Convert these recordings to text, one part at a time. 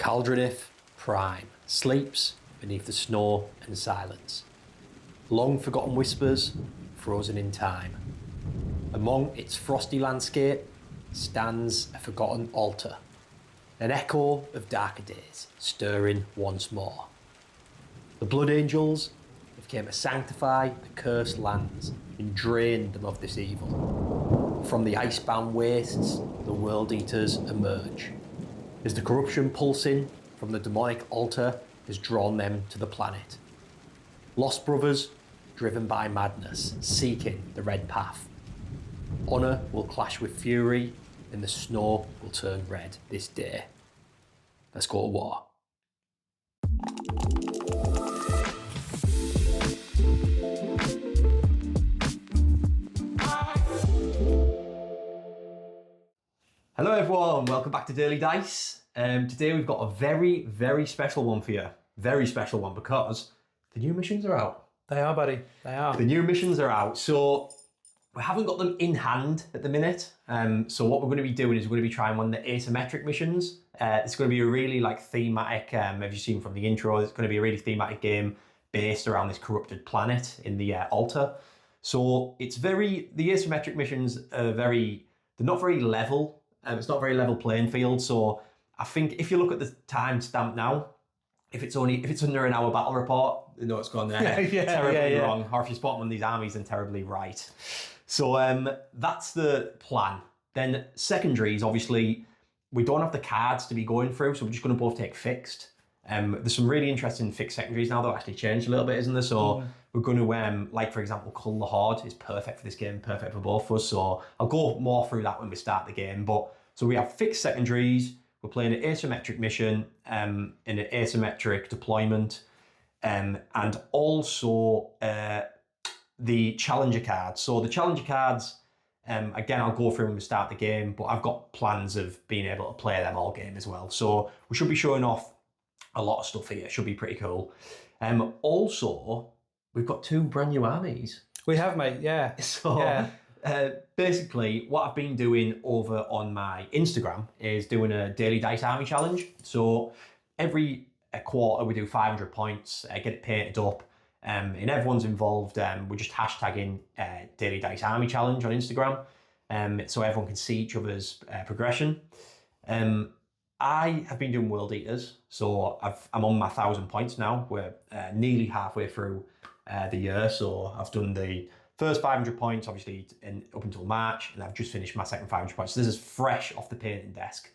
Cardiff Prime sleeps beneath the snow and silence. Long forgotten whispers, frozen in time. Among its frosty landscape stands a forgotten altar, an echo of darker days stirring once more. The blood angels have came to sanctify the cursed lands and drain them of this evil. From the icebound wastes, the world eaters emerge, as the corruption pulsing from the demonic altar has drawn them to the planet. Lost brothers, driven by madness, seeking the red path. Honour will clash with fury, and the snow will turn red this day. Let's go to war. Hello everyone, welcome back to Daily Dice. Today we've got a very, very special one for you. Very special one because the new missions are out. They are, buddy, they are. The new missions are out, so we haven't got them in hand at the minute. So what we're going to be doing is we're going to be trying one of the asymmetric missions. It's going to be a really thematic, have you seen from the intro, it's going to be a really thematic game based around this corrupted planet in the altar. So the asymmetric missions are they're not very level. It's not a very level playing field. So I think if you look at the timestamp now, if it's under an hour battle report, you know it's gone there terribly wrong. Or if you spot one of these armies, then terribly right. So that's the plan. Then secondaries, obviously, we don't have the cards to be going through, so we're just going to both take fixed. There's some really interesting fixed secondaries now that have actually changed a little bit, isn't there? So we're going to, for example, Cull the Horde is perfect for this game, perfect for both of us. So I'll go more through that when we start the game. So we have fixed secondaries, we're playing an asymmetric mission, in an asymmetric deployment, and also the challenger cards. So the challenger cards, again, I'll go through when we start the game, but I've got plans of being able to play them all game as well. So we should be showing off a lot of stuff here. Should be pretty cool. Also, we've got two brand new armies. We have, mate, yeah. So basically, what I've been doing over on my Instagram is doing a daily dice army challenge. So every quarter we do 500 points, get it painted up, and everyone's involved. We're just hashtagging daily dice army challenge on Instagram, so everyone can see each other's progression. I have been doing World Eaters, so I'm on my 1,000 points now. We're nearly halfway through the year, so I've done the first 500 points, obviously, up until March, and I've just finished my second 500 points. So this is fresh off the painting desk.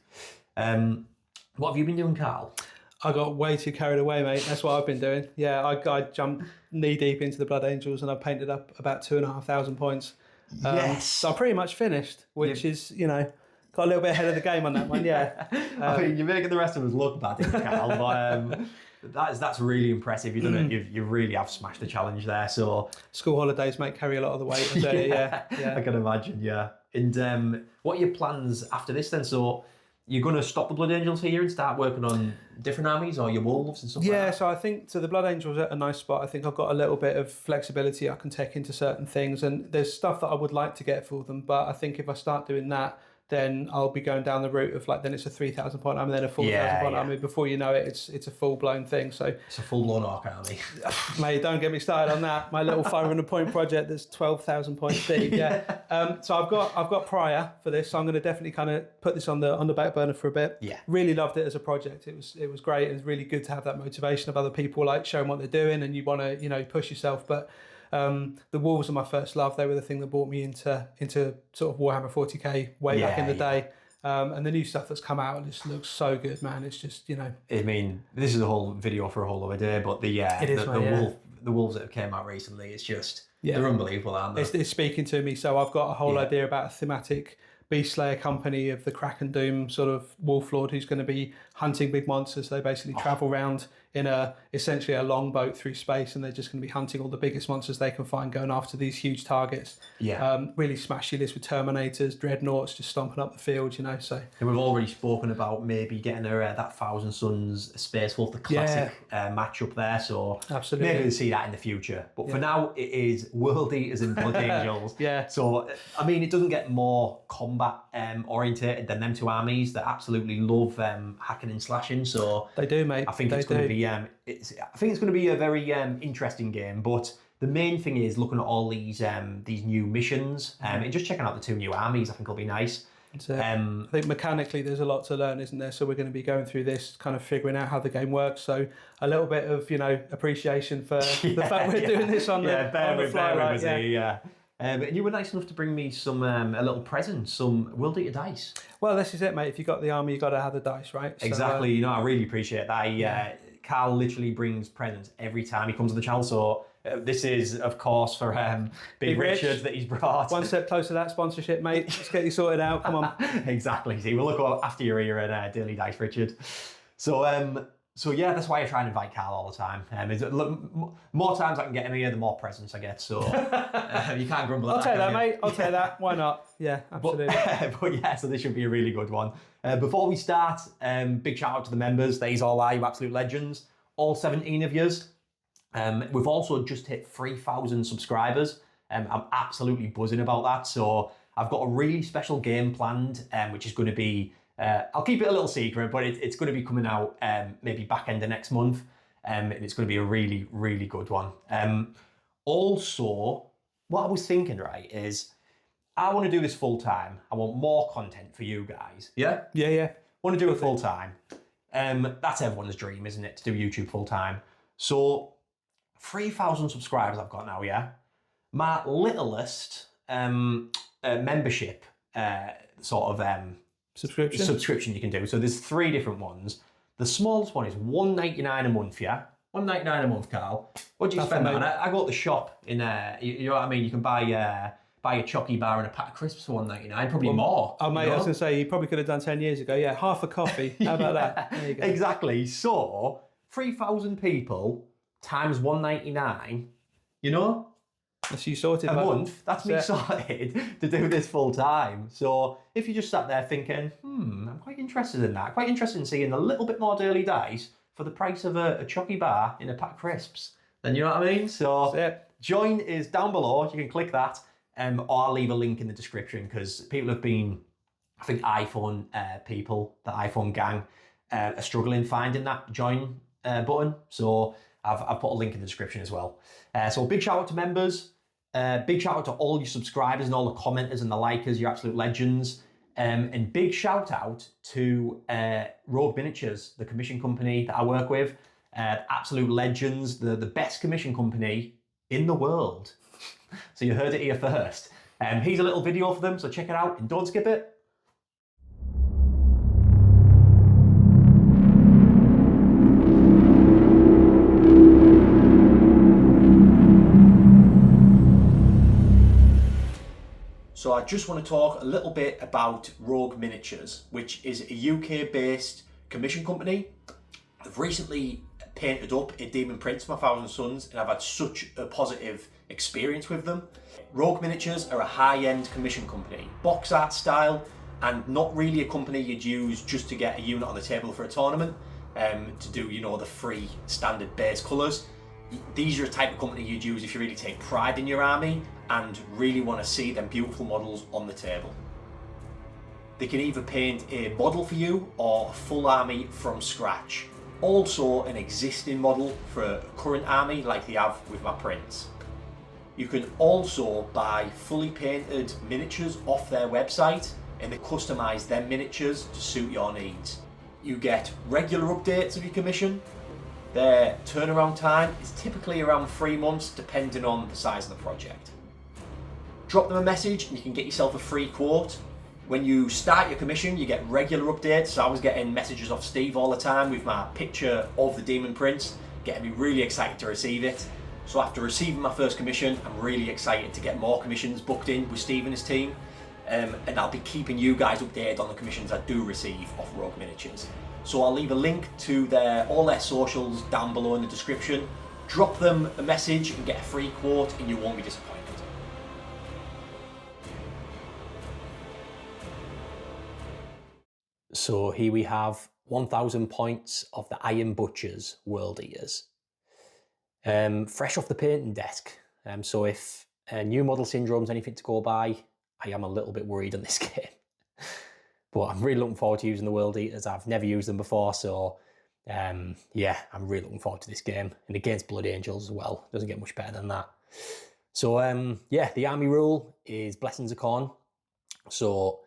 What have you been doing, Carl? I got way too carried away, mate. That's what I've been doing. Yeah, I jumped knee deep into the Blood Angels, and I painted up about 2,500 points. Yes. So I'm pretty much finished, which is, got a little bit ahead of the game on that one, yeah. I mean, you're making the rest of us look bad, Carl, but that's really impressive. You've done it. You really have smashed the challenge there. So school holidays, mate, carry a lot of the weight. Yeah. I can imagine, yeah. And what are your plans after this then? So you're going to stop the Blood Angels here and start working on different armies or your wolves and stuff like that? Yeah, so I think the Blood Angels are at a nice spot. I think I've got a little bit of flexibility I can take into certain things, and there's stuff that I would like to get for them, but I think if I start doing that, then I'll be going down the route of then it's a 3,000 point army, then a 4,000 point army. Before you know it, it's a full blown thing. So it's a full blown arc army. Mate, don't get me started on that. My little 500 point project that's 12,000 points deep. Yeah. So I've got prior for this. So I'm going to definitely kind of put this on the back burner for a bit. Yeah. Really loved it as a project. It was great. It was really good to have that motivation of other people showing what they're doing, and you want to push yourself. But the Wolves are my first love. They were the thing that brought me into sort of Warhammer 40k way back in the day. And the new stuff that's come out just looks so good, man. It's just, I mean, this is a whole video for a whole other day, but the Wolves that have came out recently, it's just, they're unbelievable, aren't they? It's speaking to me. So I've got a whole idea about a thematic Beast Slayer company of the Kraken Doom sort of Wolf Lord who's going to be hunting big monsters. They basically travel around in essentially a longboat through space, and they're just going to be hunting all the biggest monsters they can find, going after these huge targets. Yeah. Really smash your list with Terminators, Dreadnoughts, just stomping up the field, so. And we've already spoken about maybe getting that Thousand Suns Space Wolf, the classic match up there. So absolutely, maybe we'll see that in the future. But for now, it is World Eaters and Blood Angels. Yeah. So, I mean, it doesn't get more combat combat orientated than them two armies that absolutely love hacking and slashing. So they do, mate. I think it's going to be I think it's going to be a very interesting game. But the main thing is looking at all these new missions and just checking out the two new armies. I think will be nice. I think mechanically there's a lot to learn, isn't there? So we're going to be going through this, kind of figuring out how the game works. So a little bit of appreciation for the fact we're doing this on the fly. And you were nice enough to bring me some a little present, some World Eater dice. Well, this is it, mate. If you got the army, you got to have the dice, right? Exactly. I really appreciate that. Carl literally brings presents every time he comes to the channel. So this is, of course, for Big Richard that he's brought. One step closer to that sponsorship, mate. Let's get you sorted out. Come on. Exactly. See, we'll look after your ear and Daily Dice, Richard. So yeah, that's why I try and invite Carl all the time. More times I can get him here, the more presents I get. So you can't grumble at I'll take that, mate. I'll take that. Why not? Yeah, absolutely. But yeah, so this should be a really good one. Before we start, big shout out to the members. These all are you absolute legends. All 17 of yous. We've also just hit 3,000 subscribers. I'm absolutely buzzing about that. So I've got a really special game planned, which is going to be, I'll keep it a little secret, but it's going to be coming out maybe back end of next month. And it's going to be a really, really good one. Also, what I was thinking, right, is I want to do this full time. I want more content for you guys. Yeah? Yeah. Want to do it full time. That's everyone's dream, isn't it? To do YouTube full time. So 3,000 subscribers I've got now, yeah? My littlest membership subscription you can do. So there's 3 different ones. The smallest one is $1.99 a month, yeah? $1.99 a month, Carl. What do you spend on it? I go to the shop in you know what I mean? You can buy a chocky bar and a pack of crisps for $1.99, probably more. Oh mate, I was going to say, you probably could have done 10 years ago. Yeah, half a coffee. How about that? There you go. Exactly. So 3,000 people times $1.99, That's you sorted, a month. That's me sorted to do this full time. So if you just sat there thinking, I'm quite interested in that, quite interested in seeing a little bit more Daily Dice for the price of a chocky bar in a pack of crisps, then you know what I mean? So join is down below. You can click that, or I'll leave a link in the description because people have been, I think iPhone people, the iPhone gang, are struggling finding that join button. So I've put a link in the description as well. So big shout out to members. Big shout out to all your subscribers and all the commenters and the likers, you're absolute legends. And big shout out to Rogue Miniatures, the commission company that I work with. Absolute legends, the best commission company in the world. So you heard it here first. Here's a little video for them, so check it out and don't skip it. So I just want to talk a little bit about Rogue Miniatures, which is a UK-based commission company. I've recently painted up a Demon Prince for my Thousand Sons, and I've had such a positive experience with them. Rogue Miniatures are a high-end commission company, box art style, and not really a company you'd use just to get a unit on the table for a tournament, to do, the free standard base colours. These are a type of company you'd use if you really take pride in your army and really want to see them beautiful models on the table. They can either paint a model for you or a full army from scratch. Also an existing model for a current army like they have with my prints. You can also buy fully painted miniatures off their website and they customise their miniatures to suit your needs. You get regular updates of your commission. Their turnaround time is typically around 3 months depending on the size of the project. Drop them a message and you can get yourself a free quote. When you start your commission, you get regular updates. So I was getting messages off Steve all the time with my picture of the Demon Prince, getting me really excited to receive it. So after receiving my first commission, I'm really excited to get more commissions booked in with Steve and his team. And I'll be keeping you guys updated on the commissions I do receive off Rogue Miniatures. So I'll leave a link to all their socials down below in the description. Drop them a message and get a free quote and you won't be disappointed. So here we have 1,000 points of the Iron Butchers World Eaters. Fresh off the painting desk. So if new model syndrome's anything to go by, I am a little bit worried on this game. But I'm really looking forward to using the World Eaters. I've never used them before, so yeah, I'm really looking forward to this game. And against Blood Angels as well. Doesn't get much better than that. So yeah, the army rule is Blessings of Khorne. So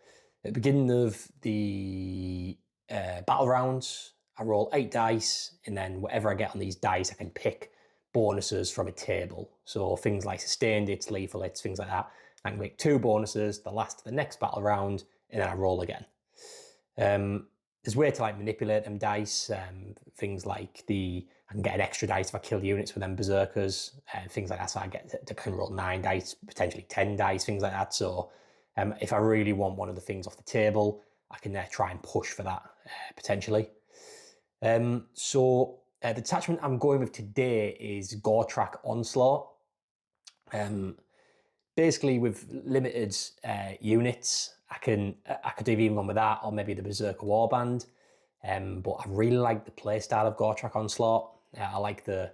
at the beginning of the battle rounds, I roll 8 dice, and then whatever I get on these dice, I can pick bonuses from a table. So things like sustained hits, lethal hits, things like that. I can make 2 bonuses, the last of the next battle round, and then I roll again. There's a way to like manipulate them dice. Things like I can get an extra dice if I kill units with them berserkers, things like that. So I can roll 9 dice, potentially 10 dice, things like that. So if I really want one of the things off the table, I can try and push for that potentially. So the detachment I'm going with today is Gortrak Onslaught. Basically, with limited units, I could have even gone with that, or maybe the Berserker Warband. But I really like the playstyle of Gortrak Onslaught. I like the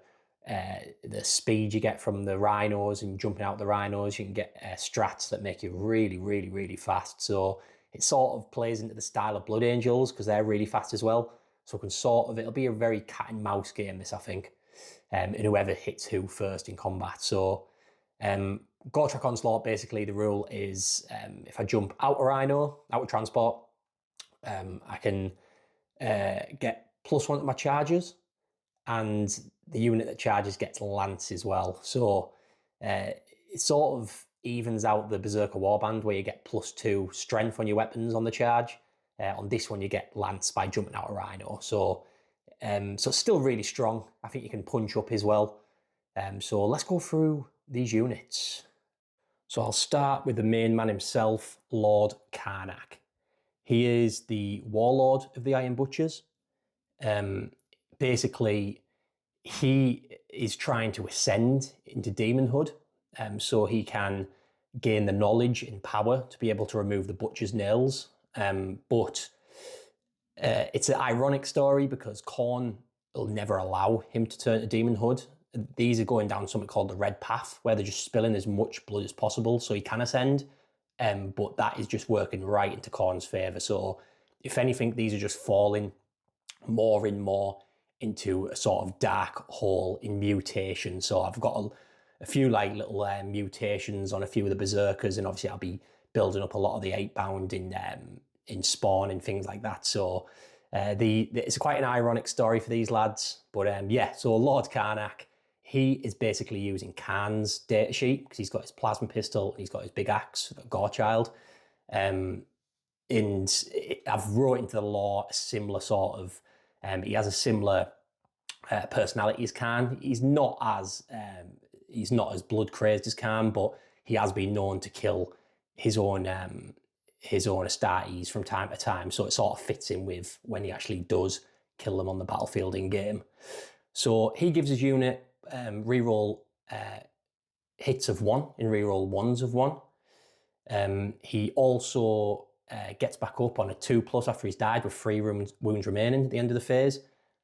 speed you get from the rhinos and jumping out the rhinos. You can get strats that make you really, really, really fast. So it sort of plays into the style of Blood Angels because they're really fast as well. So it'll be a very cat and mouse game, this, I think. And whoever hits who first in combat. So Gortrak Onslaught, basically the rule is if I jump out a rhino, out of transport, I can get +1 to my charges, and the unit that charges gets lance as well. So it sort of evens out the Berserker Warband where you get +2 strength on your weapons on the charge. On this one you get lance by jumping out a rhino. So it's still really strong. I think you can punch up as well. So let's go through these units. So I'll start with the main man himself, Lord Karnak. He is the warlord of the Iron Butchers. Basically, he is trying to ascend into demonhood, so he can gain the knowledge and power to be able to remove the Butcher's nails. But it's an ironic story because Khorne will never allow him to turn to demonhood. These are going down something called the Red Path, where they're just spilling as much blood as possible so he can ascend. But that is just working right into Khorne's favour. So if anything, these are just falling more and more into a sort of dark hole in mutation. So I've got a few like little mutations on a few of the berserkers, and obviously I'll be building up a lot of the 8-bound in spawn and things like that. So it's quite an ironic story for these lads. But yeah, so Lord Karnak, he is basically using Khan's datasheet because he's got his plasma pistol and he's got his big axe, Gorechild. And I've wrote into the lore a similar sort of, he has a similar personality as Khan. He's not as blood crazed as Khan, but he has been known to kill his own Astartes from time to time. So it sort of fits in with when he actually does kill them on the battlefield in game. So he gives his unit reroll hits of 1 and reroll 1s of 1. He also gets back up on a 2+ after he's died with 3 wounds remaining at the end of the phase.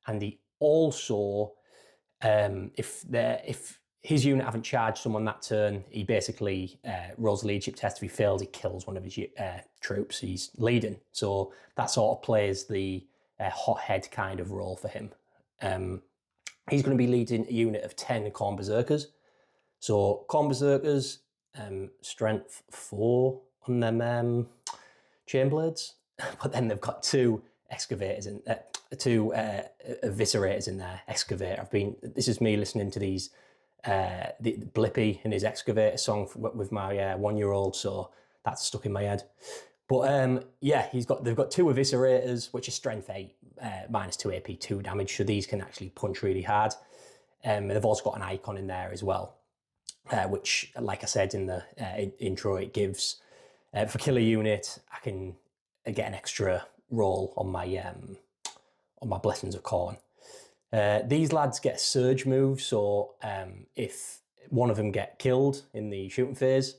And he also, if his unit haven't charged someone that turn, he basically rolls a leadership test. If he fails, he kills one of his troops. He's leading. So that sort of plays the hothead kind of role for him. He's going to be leading a unit of 10 Khorne Berserkers. So Khorne Berserkers, strength 4 on them chainblades, but then they've got 2 excavators and 2 eviscerators in their excavator. This is me listening to these the Blippy and his excavator song with my 1-year-old, so that's stuck in my head. But yeah, they've got 2 eviscerators, which is strength 8, -2 AP, 2 damage, so these can actually punch really hard. And they've also got an icon in there as well, which, like I said in the intro, it gives for kill a unit, I can get an extra roll on my Blessings of Khorne. These lads get a surge move, so if one of them get killed in the shooting phase,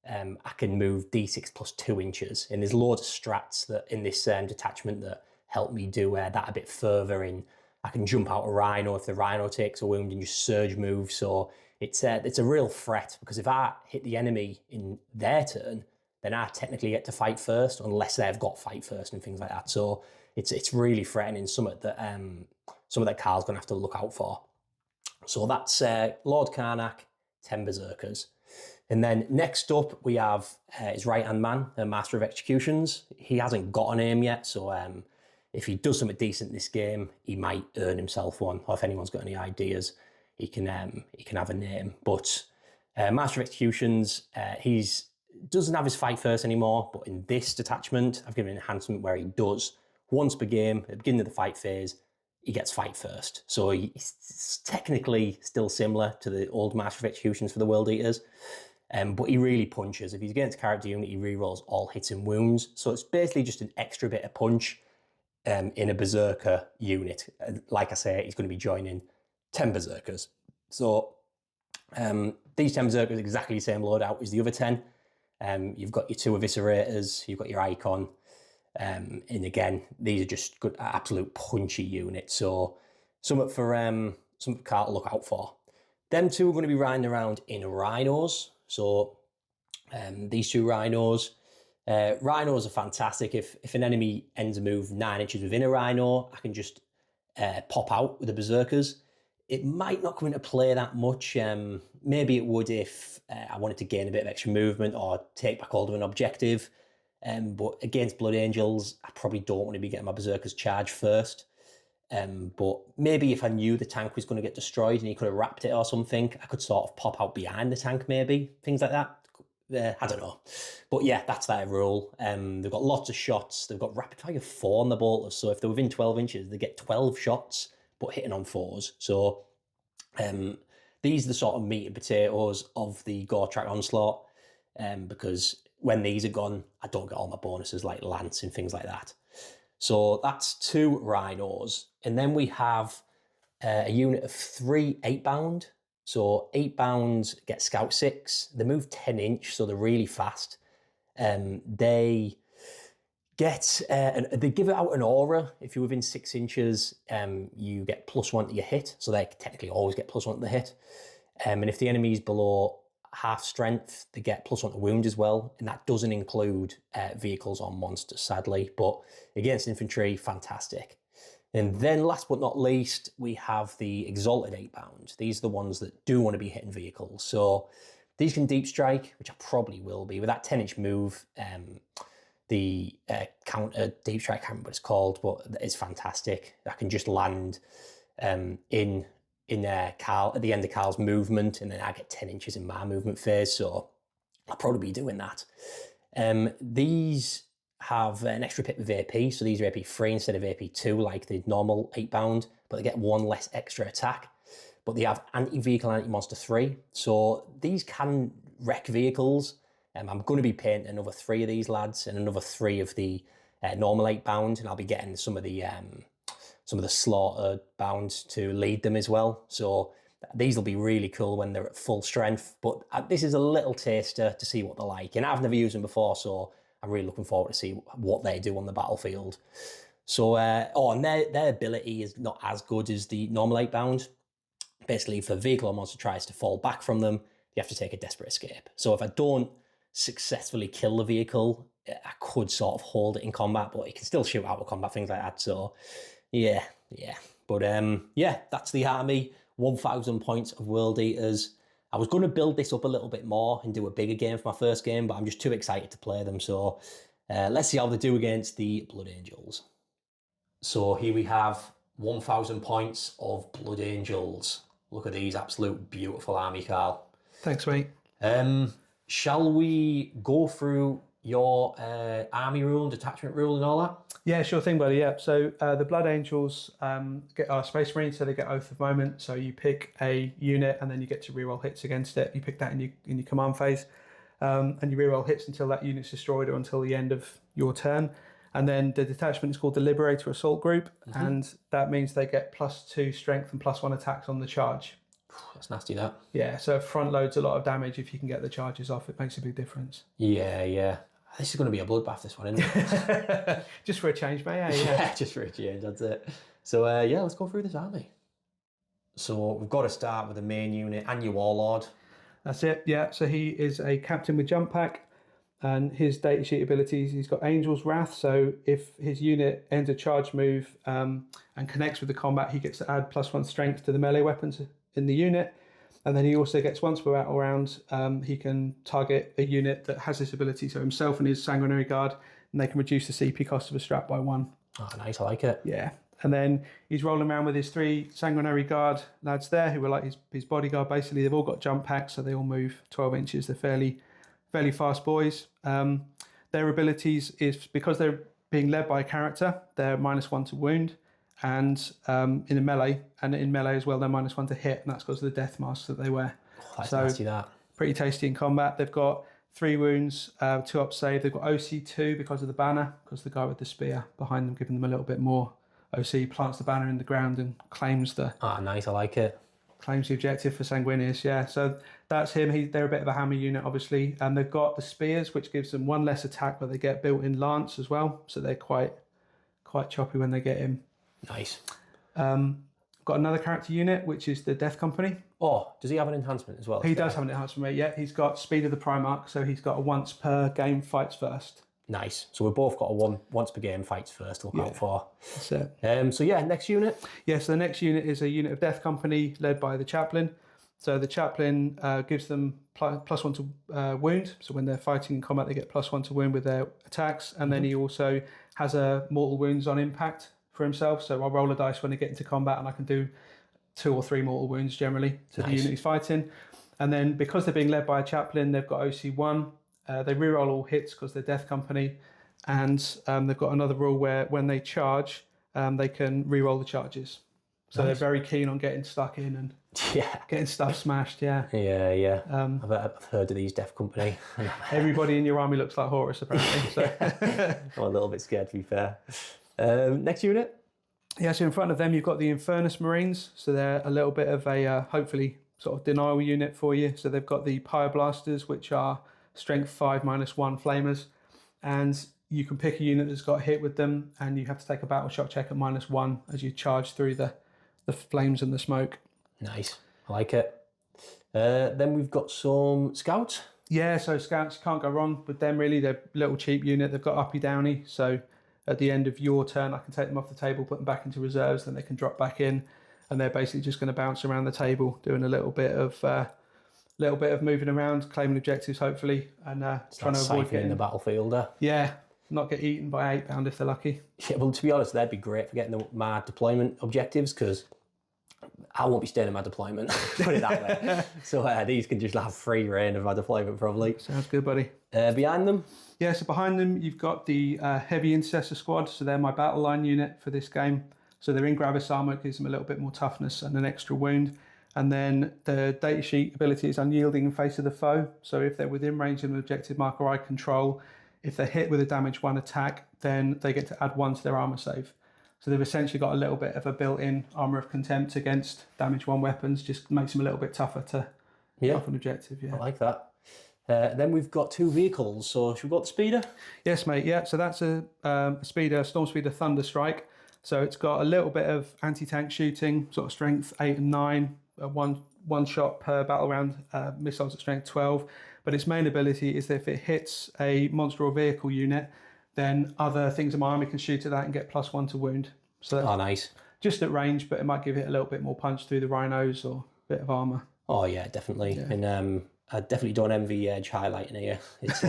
I can move D6 +2 inches. And there's loads of strats that in this detachment that help me do that a bit further. I can jump out a rhino if the rhino takes a wound and just surge move. So it's a real threat because if I hit the enemy in their turn, then I technically get to fight first unless they've got fight first and things like that. So it's really threatening, something that Carl's going to have to look out for. So that's Lord Karnak, 10 Berserkers. And then next up we have his right-hand man, the Master of Executions. He hasn't got a name yet, so if he does something decent in this game, he might earn himself one. Or if anyone's got any ideas, he can have a name. But Master of Executions, he's doesn't have his fight first anymore, but in this detachment, I've given an enhancement where he does once per game, at the beginning of the fight phase, he gets fight first. So he's technically still similar to the old Master of Executions for the World Eaters, but he really punches. If he's against a character unit, he rerolls all hits and wounds. So it's basically just an extra bit of punch in a Berserker unit. Like I say, he's going to be joining 10 Berserkers. So these 10 Berserkers are exactly the same loadout as the other 10. You've got your 2 Eviscerators, you've got your Icon, and again, these are just good, absolute punchy units. So something for Carl to look out for. Them 2 are going to be riding around in Rhinos. So these 2 Rhinos are fantastic. If an enemy ends a move 9 inches within a Rhino, I can just pop out with the Berserkers. It might not come into play that much. Maybe it would if I wanted to gain a bit of extra movement or take back hold of an objective. But against Blood Angels, I probably don't want to be getting my Berserkers charged first. But maybe if I knew the tank was going to get destroyed and he could have wrapped it or something, I could sort of pop out behind the tank maybe, things like that. I don't know. But yeah, that's their rule. They've got lots of shots. They've got rapid fire 4 on the bolters. So if they're within 12 inches, they get 12 shots, but hitting on 4s. So these are the sort of meat and potatoes of the Gortrak Onslaught, because when these are gone, I don't get all my bonuses like Lance and things like that. So that's 2 Rhinos. And then we have a unit of 3 8-bound. So 8-bound get Scout 6. They move 10 inch, so they're really fast. They get they give out an aura. If you're within 6 inches, you get +1 to your hit. So they technically always get +1 to the hit. And if the enemy is below half strength, they get +1 to wound as well. And that doesn't include vehicles or monsters, sadly. But against infantry, fantastic. And then last but not least, we have the Exalted 8-bound. These are the ones that do want to be hitting vehicles. So these can deep strike, which I probably will be. With that 10-inch move, the counter deep strike, I can't remember what it's called, but it's fantastic. I can just land in Carl at the end of Carl's movement, and then I get 10 inches in my movement phase. So I'll probably be doing that. These have an extra pip of AP, so these are AP 3 instead of AP 2 like the normal 8-bound, but they get 1 less extra attack. But they have anti-vehicle and anti-monster 3, so these can wreck vehicles. I'm going to be painting another 3 of these lads and another 3 of the normal 8-bound, and I'll be getting some of the slaughter bound to lead them as well. So these will be really cool when they're at full strength, but this is a little taster to see what they're like, and I've never used them before, so I'm really looking forward to see what they do on the battlefield. So, and their ability is not as good as the normal 8-bound. Basically, if a vehicle or monster tries to fall back from them, you have to take a desperate escape. So if I don't successfully kill the vehicle, I could sort of hold it in combat, but it can still shoot out of combat, things like that. So, yeah. But yeah, that's the army. 1,000 points of World Eaters. I was going to build this up a little bit more and do a bigger game for my first game, but I'm just too excited to play them. So let's see how they do against the Blood Angels. So here we have 1,000 points of Blood Angels. Look at these absolute beautiful army, Carl. Thanks, mate. Shall we go through your army rule and detachment rule and all that? Yeah, sure thing, buddy. Yeah. So the Blood Angels are Space Marines, so they get Oath of Moment. So you pick a unit, and then you get to reroll hits against it. You pick that in your command phase, and you reroll hits until that unit's destroyed or until the end of your turn. And then the detachment is called the Liberator Assault Group, and that means they get +2 strength and +1 attacks on the charge. That's nasty, that. Yeah, so it front loads a lot of damage. If you can get the charges off, it makes a big difference. Yeah. This is going to be a bloodbath, this one, isn't it? Just for a change, mate. Yeah, just for a change, that's it. So yeah, let's go through this army. So we've got to start with the main unit and your Warlord. That's it, yeah. So he is a captain with jump pack. And his datasheet abilities, he's got Angel's Wrath. So if his unit ends a charge move and connects with the combat, he gets to add +1 strength to the melee weapons in the unit. And then he also gets, once per battle round, he can target a unit that has this ability. So himself and his Sanguinary Guard, and they can reduce the CP cost of a strap by 1. Oh, nice, I like it. Yeah. And then he's rolling around with his 3 Sanguinary Guard lads there, who are like his bodyguard, basically. They've all got jump packs, so they all move 12 inches. They're fairly fast boys. Their abilities is, because they're being led by a character, they're -1 to wound, and in a melee, and in melee as well, they're -1 to hit, and that's because of the death mask that they wear. Oh, that's nasty, that. Pretty tasty in combat. They've got 3 wounds, 2 up save. They've got OC2 because of the banner, because the guy with the spear behind them giving them a little bit more OC, plants the banner in the ground and claims the nice, I like it. Claims the objective for Sanguinius, yeah. So that's him. They're a bit of a hammer unit, obviously. And they've got the spears, which gives them 1 less attack, but they get built-in lance as well. So they're quite choppy when they get him. Nice. Got another character unit, which is the Death Company. Oh, does he have an enhancement as well? He does have an enhancement, yeah. He's got Speed of the Primarch, so he's got a once per game fights first. Nice. So we've both got a once per game fights first to look out for. That's it. So yeah, next unit. Yeah, so the next unit is a unit of Death Company led by the Chaplain. So the Chaplain gives them +1 to wound. So when they're fighting in combat, they get +1 to wound with their attacks. And then he also has a mortal wounds on impact for himself. So I'll roll a dice when they get into combat, and I can do 2 or 3 mortal wounds generally to the unit he's fighting. And then because they're being led by a Chaplain, they've got OC1. They reroll all hits because they're Death Company, and they've got another rule where when they charge, they can reroll the charges. So they're very keen on getting stuck in and getting stuff smashed. Yeah. I've heard of these Death Company. Everybody in your army looks like Horus, apparently. So I'm a little bit scared, to be fair. Next unit. Yeah, so in front of them you've got the Infernus Marines. So they're a little bit of a hopefully sort of denial unit for you. So they've got the Pyroblasters, which are strength 5 -1 flamers, and you can pick a unit that's got hit with them, and you have to take a battle shock check at -1 as you charge through the flames and the smoke. Nice, I like it. Then we've got some scouts. Yeah, so scouts, can't go wrong with them really. They're a little cheap unit. They've got uppy downy, so at the end of your turn I can take them off the table, put them back into reserves, then they can drop back in, and they're basically just going to bounce around the table doing a little bit of moving around, claiming objectives hopefully, and trying to avoid getting the battlefield. Yeah, not get eaten by 8 pound if they're lucky. Yeah, well, to be honest, they'd be great for getting my deployment objectives, because I won't be staying in my deployment, put it that way. So these can just have free reign of my deployment probably. Sounds good, buddy. Behind them? Yeah, so behind them you've got the Heavy Intercessor Squad, so they're my battle line unit for this game. So they're in Gravis armor, gives them a little bit more toughness and an extra wound. And then the datasheet ability is Unyielding in face of the foe. So if they're within range of an objective marker I control, if they're hit with a damage 1 attack, then they get to add 1 to their armor save. So they've essentially got a little bit of a built-in armor of contempt against damage 1 weapons, just makes them a little bit tougher to off an objective. Yeah, I like that. Then we've got 2 vehicles, so should we go to the Speeder? Yes, mate, yeah. So that's a Speeder, Storm Speeder Thunder Strike. So it's got a little bit of anti-tank shooting, sort of strength 8 and 9, one shot per battle round, missiles at strength 12. But its main ability is that if it hits a monster or vehicle unit, then other things in my army can shoot at that and get +1 to wound. So that's nice. Just at range, but it might give it a little bit more punch through the rhinos or a bit of armour. Oh yeah, definitely. Yeah. And I definitely don't envy Edge highlighting here. It's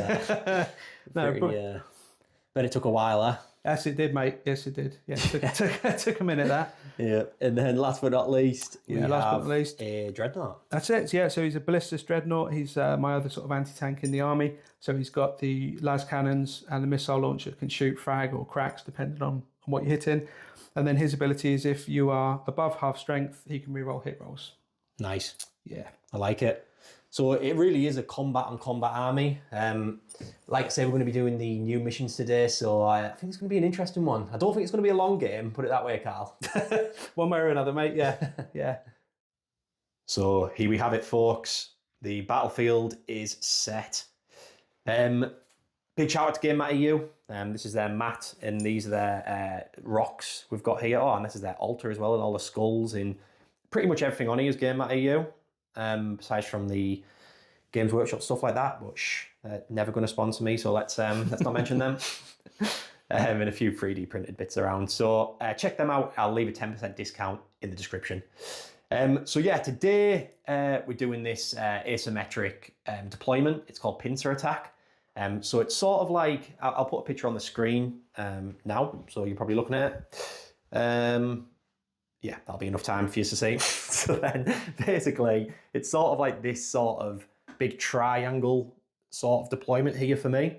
but it took a while, Yes, it did, mate. Yes, it did. Yeah, it took a minute, that. Yeah, and then last but not least, a Dreadnought. That's it. Yeah, so he's a Ballistus Dreadnought. He's my other sort of anti-tank in the army. So he's got the las cannons and the missile launcher that can shoot frag or cracks, depending on what you're hitting. And then his ability is if you are above half strength, he can reroll hit rolls. Nice. Yeah. I like it. So it really is a combat-on-combat army. Like I say, we're going to be doing the new missions today, so I think it's going to be an interesting one. I don't think it's going to be a long game, put it that way, Carl. One way or another, mate, yeah. Yeah. So here we have it, folks. The battlefield is set. Big shout out to Gamemat.eu. This is their mat, and these are their rocks we've got here. Oh, and this is their altar as well, and all the skulls, and pretty much everything on here is Gamemat.eu. Besides from the Games Workshop, stuff like that. But they're never going to sponsor me, so let's not mention them. And a few 3D printed bits around. So check them out. I'll leave a 10% discount in the description. So yeah, today we're doing this asymmetric deployment. It's called pincer attack. So it's sort of like, I'll put a picture on the screen now, so you're probably looking at it. Yeah, that'll be enough time for you to see. So then basically, it's sort of like this sort of big triangle sort of deployment here for me.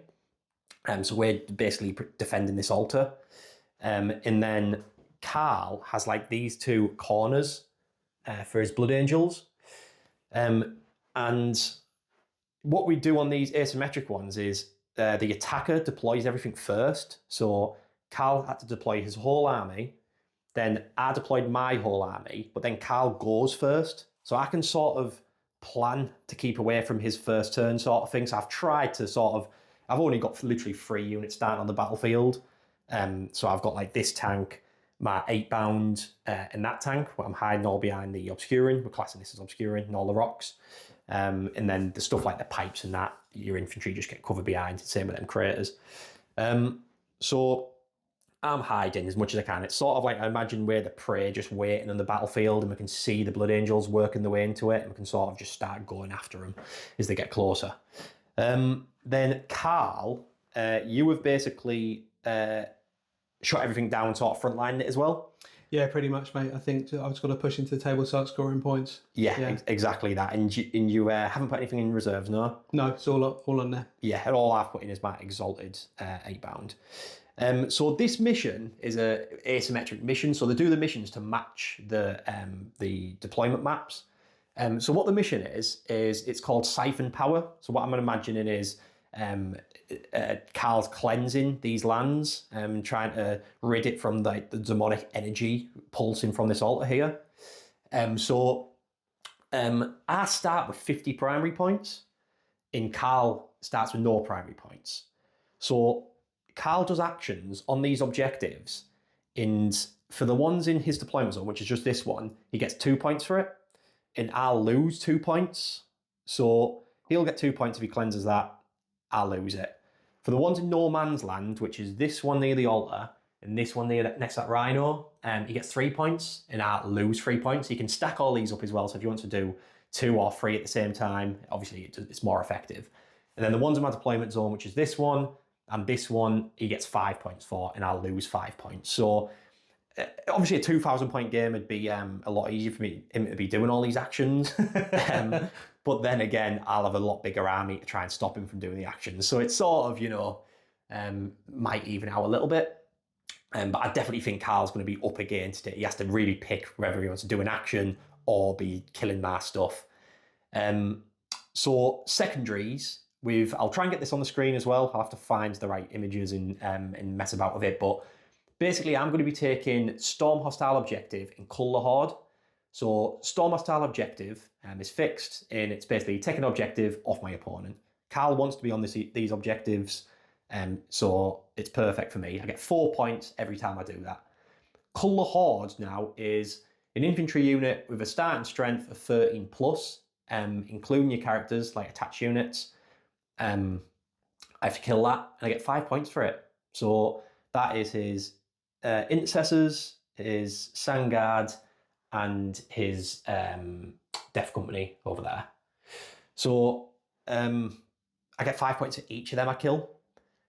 So we're basically defending this altar. And then Carl has like these two corners for his blood angels. And what we do on these asymmetric ones is the attacker deploys everything first. So Carl had to deploy his whole army. Then I deployed my whole army, but then Carl goes first. So I can sort of plan to keep away from his first turn sort of thing. So I've tried to sort of, I've only got literally 3 units starting on the battlefield. So I've got like this tank, my 8-bound, and that tank, where I'm hiding all behind the obscuring. We're classing this as obscuring and all the rocks. And then the stuff like the pipes and that, your infantry just get covered behind, same with them craters. So I'm hiding as much as I can. It's sort of like, I imagine we're the prey just waiting on the battlefield, and we can see the blood angels working their way into it, and we can sort of just start going after them as they get closer. Then Carl, you have basically shot everything down, sort of frontline it as well. Yeah, pretty much, mate. I think I was going to push into the table, start scoring points. Yeah. Exactly that. And you haven't put anything in reserves, no? No, it's all on there. Yeah, and all I've put in is my exalted 8-bound. So this mission is a asymmetric mission. So they do the missions to match the deployment maps. So what the mission is it's called Siphon Power. So what I'm imagining is Carl's cleansing these lands and trying to rid it from the demonic energy pulsing from this altar here. So I start with 50 primary points, and Carl starts with no primary points. So Carl does actions on these objectives, and for the ones in his deployment zone, which is just this one, he gets 2 points for it, and I'll lose 2 points. So he'll get 2 points if he cleanses that, I'll lose it. For the ones in no man's land, which is this one near the altar, and this one near next to that rhino, he gets 3 points, and I'll lose 3 points. You can stack all these up as well, so if you want to do 2 or 3 at the same time, obviously it's more effective. And then the ones in my deployment zone, which is this one, and this one, he gets 5 points for, and I'll lose 5 points. So obviously a 2,000 point game would be a lot easier for him to be doing all these actions. But then again, I'll have a lot bigger army to try and stop him from doing the actions. So it's sort of, might even out a little bit. But I definitely think Carl's going to be up against it. He has to really pick whether he wants to do an action or be killing my stuff. So secondaries, I'll try and get this on the screen as well. I'll have to find the right images and mess about with it. But basically, I'm going to be taking Storm Hostile Objective and Cull the Horde. So Storm Hostile Objective is fixed, and it's basically taking an objective off my opponent. Carl wants to be on these objectives, so it's perfect for me. I get 4 points every time I do that. Cull the Horde now is an infantry unit with a starting strength of 13 plus, including your characters, like attached units. I have to kill that, and I get 5 points for it. So that is his Intercessors, his Sandguard, and his Death Company over there. So I get 5 points for each of them I kill.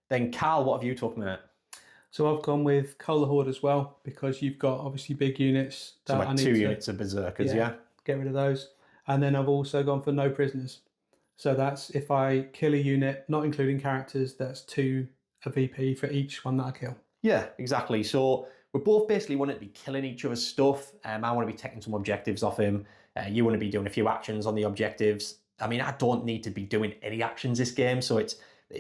Then Carl, what have you took, mate? So I've gone with Cull the Horde as well, because you've got obviously big units. So like 2 units of Berserkers, yeah? Get rid of those. And then I've also gone for no prisoners. So that's if I kill a unit, not including characters, that's 2 a VP for each one that I kill. Yeah, exactly. So we're both basically wanting to be killing each other's stuff. I want to be taking some objectives off him. You want to be doing a few actions on the objectives. I mean, I don't need to be doing any actions this game, so it's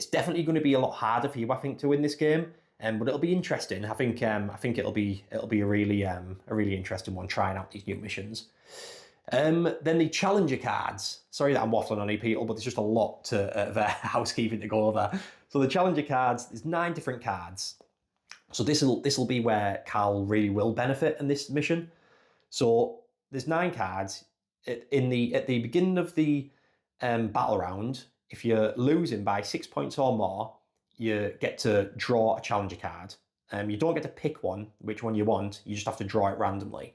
definitely going to be a lot harder for you, I think, to win this game. But it'll be interesting. I think it'll be a really interesting one, trying out these new missions. Then the Challenger cards. Sorry that I'm waffling on you, people, but there's just a lot of housekeeping to go over. So the Challenger cards, there's 9 different cards. So this will be where Carl really will benefit in this mission. So there's 9 cards. At the beginning of the battle round, if you're losing by 6 points or more, you get to draw a challenger card. You don't get to pick which one you want. You just have to draw it randomly.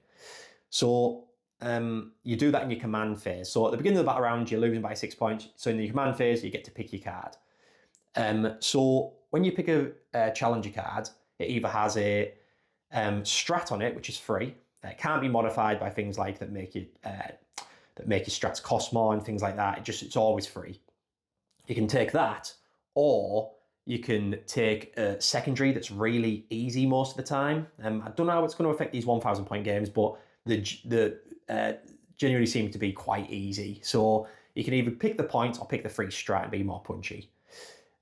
So you do that in your command phase. So at the beginning of the battle round, you're losing by 6 points. So in the command phase, you get to pick your card. So when you pick a challenger card, it either has a strat on it, which is free. It can't be modified by things like that make your strats cost more and things like that. It's always free. You can take that, or you can take a secondary that's really easy most of the time. I don't know how it's going to affect these 1,000 point games, but the genuinely seem to be quite easy. So you can either pick the points or pick the free strat and be more punchy.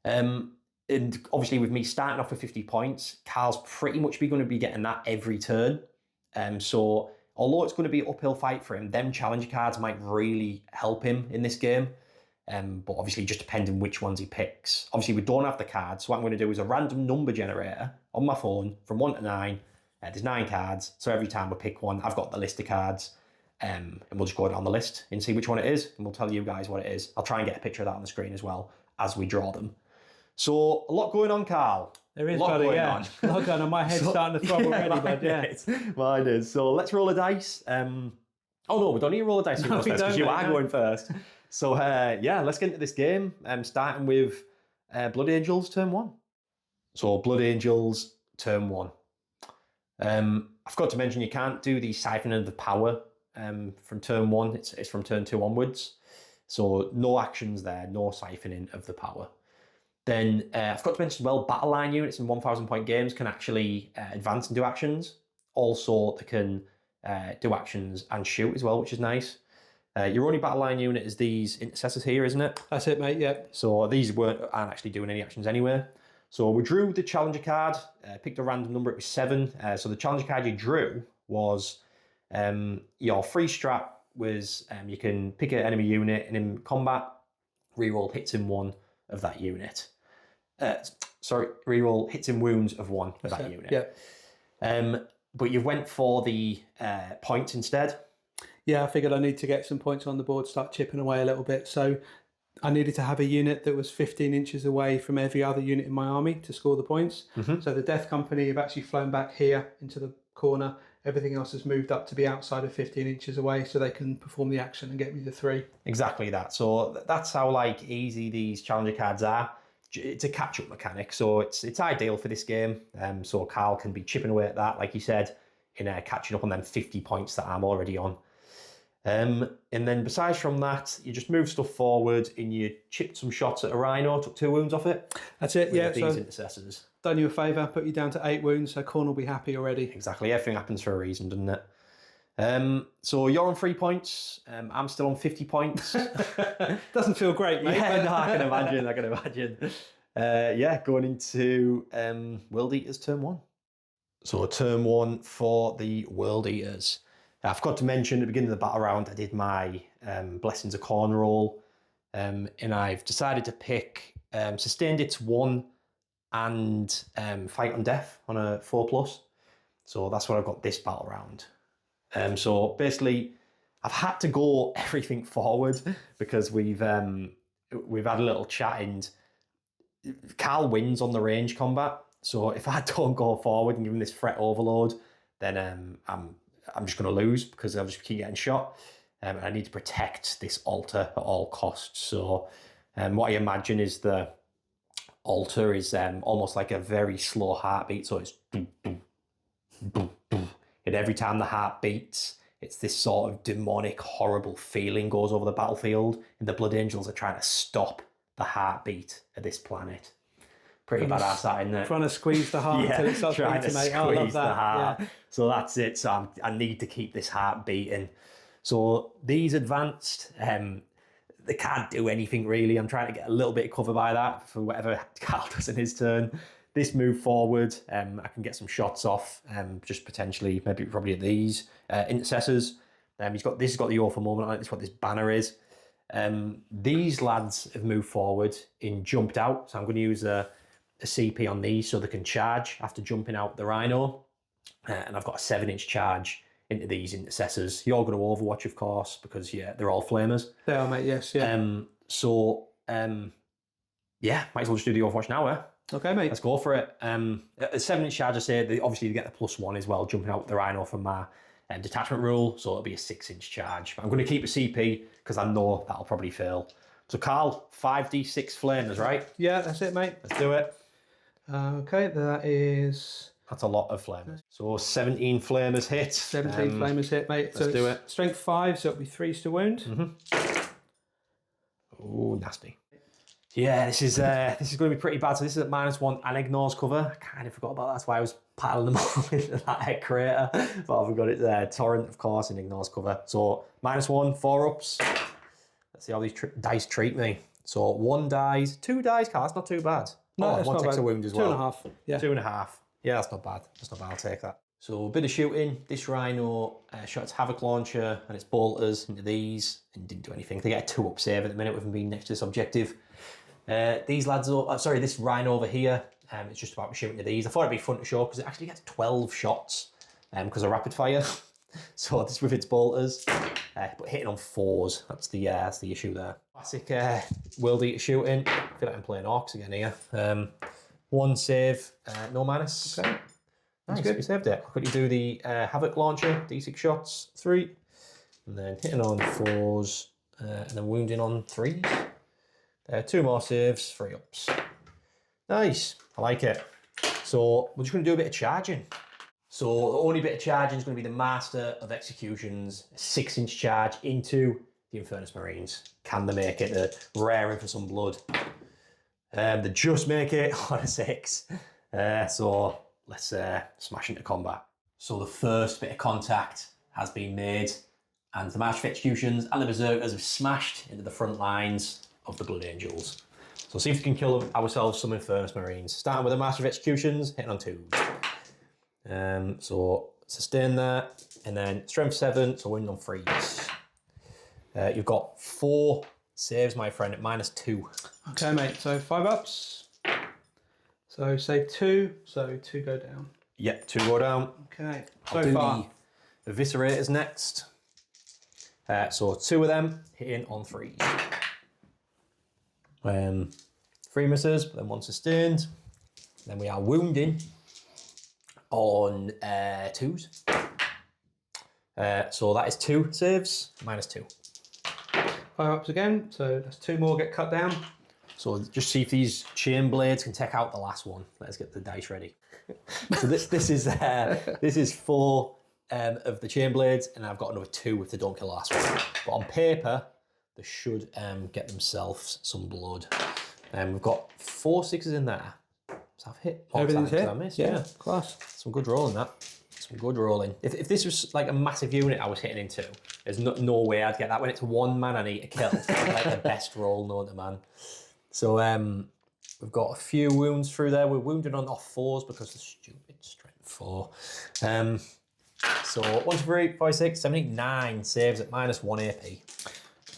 And obviously with me starting off with 50 points, Carl's pretty much going to be getting that every turn. So although it's going to be an uphill fight for him, them challenger cards might really help him in this game. But obviously just depending which ones he picks. Obviously we don't have the cards, so what I'm going to do is a random number generator on my phone from 1 to 9. There's 9 cards, so every time we pick one, I've got the list of cards, and we'll just go down the list and see which one it is, and we'll tell you guys what it is. I'll try and get a picture of that on the screen as well as we draw them. So a lot going on, Carl. There is, buddy, yeah. A lot going on. My head's starting to throb already, bud, yeah. Mine is. So let's roll a dice. Oh no, we don't need to roll a dice because you are going first. So yeah, let's get into this game. Starting with Blood Angels turn 1. So Blood Angels turn 1. I forgot to mention you can't do the siphoning of the power from turn 1. It's from turn 2 onwards. So no actions there, no siphoning of the power. Then I forgot to mention as well, battle line units in 1,000 point games can actually advance and do actions. Also, they can do actions and shoot as well, which is nice. Your only battle line unit is these intercessors here, isn't it? That's it, mate, yeah. So these aren't actually doing any actions anyway. So we drew the challenger card, picked a random number, it was 7. So the challenger card you drew was your free strat was you can pick an enemy unit and in combat, reroll hits in 1 of that unit. Reroll hits and wounds of 1 of that unit. Yeah. But you went for the points instead. Yeah, I figured I need to get some points on the board, start chipping away a little bit. So I needed to have a unit that was 15 inches away from every other unit in my army to score the points. Mm-hmm. So the Death Company have actually flown back here into the corner. Everything else has moved up to be outside of 15 inches away so they can perform the action and get me the 3. Exactly that. So that's how easy these challenger cards are. It's a catch-up mechanic, so it's ideal for this game. So Carl can be chipping away at that, like you said, in catching up on them 50 points that I'm already on. And then besides from that, you just move stuff forward and you chipped some shots at a rhino, took 2 wounds off it. That's it, yeah. These intercessors. Done you a favour, put you down to 8 wounds, so Corn will be happy already. Exactly, everything happens for a reason, doesn't it? So you're on 3 points, I'm still on 50 points. Doesn't feel great, mate. Yeah, no, I can imagine. Yeah, going into World Eaters turn 1. So turn 1 for the World Eaters. I forgot to mention at the beginning of the battle round, I did my Blessings of Corn roll, and I've decided to pick Sustained It's 1 and Fight on Death on a 4+. So that's what I've got this battle round. So basically, I've had to go everything forward because we've had a little chat and Carl wins on the range combat. So if I don't go forward and give him this threat overload, then I'm just going to lose because I'll just keep getting shot. And I need to protect this altar at all costs. So what I imagine is the altar is almost like a very slow heartbeat. So it's boom, boom, boom, boom. And every time the heart beats, it's this sort of demonic, horrible feeling goes over the battlefield. And the Blood Angels are trying to stop the heartbeat of this planet. Pretty badass, that, isn't it? Trying to squeeze the heart until it starts beating, mate. I love that. The heart. Yeah. So that's it. So I need to keep this heart beating. So these advanced, they can't do anything really. I'm trying to get a little bit of cover by that for whatever Carl does in his turn. This move forward, I can get some shots off, just potentially, probably at these intercessors. This has got the awful moment on it. It's what this banner is. These lads have moved forward and jumped out. So I'm going to use a CP on these so they can charge after jumping out the rhino. And I've got a 7-inch charge into these intercessors. You're going to Overwatch, of course, because they're all flamers. They are, mate, yes, yeah. So, yeah, might as well just do the Overwatch now, eh? Okay, mate. Let's go for it. A 7-inch charge, I say, obviously you get the +1 as well, jumping out with the Rhino from my detachment rule, so it'll be a 6-inch charge. But I'm going to keep a CP because I know that'll probably fail. So Carl, 5d6 flamers, right? Yeah, that's it, mate. Let's do it. Okay, That's a lot of flamers. So 17 flamers hit. 17 flamers hit, mate. Let's do it. Strength 5, so it'll be 3s to wound. Oh, nasty. Yeah, this is going to be pretty bad. So this is at -1 and ignores cover. I kind of forgot about that. That's why I was piling them all into that head crater. But I've got it there. Torrent, of course, and ignores cover. So -1, 4 ups. Let's see how these dice treat me. So 1 dies, 2 dies, Carl. That's not too bad. No, that's 1 not takes bad. a wound as well. 2.5. Yeah. 2.5. Yeah, that's not bad. That's not bad. I'll take that. So a bit of shooting. This Rhino shot its Havoc launcher and its bolters into these and didn't do anything. They get a 2-up save at the minute with them being next to this objective. These lads, this Rhino over here, it's just about shooting to these. I thought it'd be fun to show because it actually gets 12 shots because of rapid fire. So this with its bolters, but hitting on 4s, that's the issue there. Classic World Eater shooting. I feel like I'm playing Orcs again here. 1 save, no -. Okay. Nice, good. we saved it. Could you do the Havoc launcher, D6 shots, 3, and then hitting on 4s, and then wounding on 3s. 2 more saves, 3 ups. Nice, I like it. So we're just going to do a bit of charging. So the only bit of charging is going to be the Master of Executions, 6-inch charge into the Infernus Marines. Can they make it? They're raring for some blood. They just make it on a 6. So let's smash into combat. So the first bit of contact has been made, and the Master of Executions and the Berserkers have smashed into the front lines of the Blood Angels. So see if we can kill ourselves some Infernus Marines. Starting with the Master of Executions, hitting on 2. So sustain there, and then strength 7, so wound on 3s. You've got 4 saves, my friend, at -2. Okay, mate. So 5 ups. So save 2, so 2 go down. Yep, 2 go down. Okay. I'll So do far. the Eviscerators next. So 2 of them hitting on 3s. 3 misses, but then 1 sustained. Then we are wounding on 2s. So that is 2 saves, -2. 5 ups again, so that's 2 more get cut down. So just see if these chain blades can take out the last one. Let's get the dice ready. So this is 4 of the chain blades, and I've got another 2 if they don't kill the last one. But on paper, they should get themselves some blood. We've got 4 6s in there. So I've hit more Everything's times hit. than I missed. Yeah, class. Some good rolling that. Some good rolling. If this was like a massive unit I was hitting into, there's no way I'd get that. When it's 1 man I need to kill, it's like the best roll known to man. So we've got a few wounds through there. We're wounded on off 4s because of stupid strength 4. So 1, 2, 3, 4, 5, 6, 7, 8, 9 saves at -1 AP.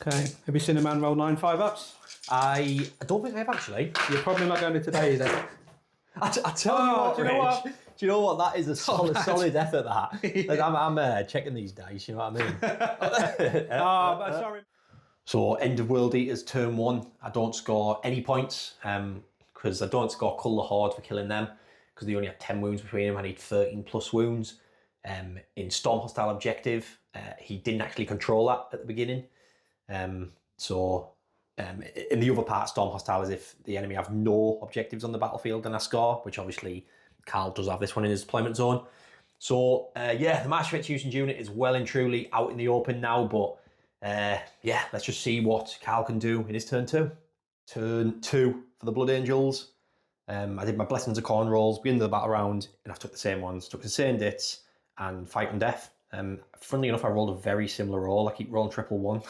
Okay. Have you seen a man roll 9 5 ups? I don't think I have actually. You're probably not going to today then. I tell you what, do you know Rich, what? do you know what? That is a solid effort, that. Like, I'm checking these dice, you know what I mean? But sorry. So, end of World Eaters, turn 1. I don't score any points because I don't score Cull the Horde for killing them because they only have 10 wounds between them. I need 13 plus wounds. In Storm Hostile Objective, he didn't actually control that at the beginning. In the other part, Storm Hostile is if the enemy have no objectives on the battlefield and I score, which obviously Carl does have this one in his deployment zone. So, the Master of Executions unit is well and truly out in the open now, but let's just see what Carl can do in his turn 2. Turn 2 for the Blood Angels. I did my Blessings of Corn rolls, beginning of the battle round, and I've took the same ones, took the same dits, and Fight on Death. Funnily enough, I rolled a very similar roll. I keep rolling 111.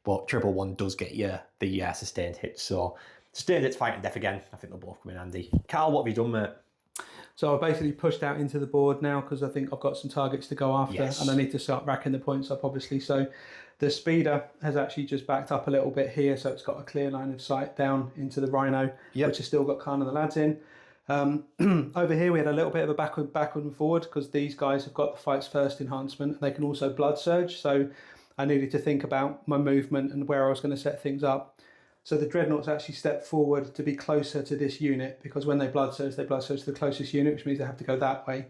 But 111 does get you the sustained hits. So sustained hits, Fight and Death again. I think they'll both come in handy. Carl, what have you done, mate? So I've basically pushed out into the board now because I think I've got some targets to go after, Yes. and I need to start racking the points up, obviously. So the speeder has actually just backed up a little bit here, so it's got a clear line of sight down into the Rhino, which has still got Khan and the lads in. Over here we had a little bit of a backward and forward because these guys have got the Fights First enhancement. They can also Blood Surge, so I needed to think about my movement and where I was going to set things up. So the dreadnoughts actually step forward to be closer to this unit, because when they blood surge to the closest unit, which means they have to go that way.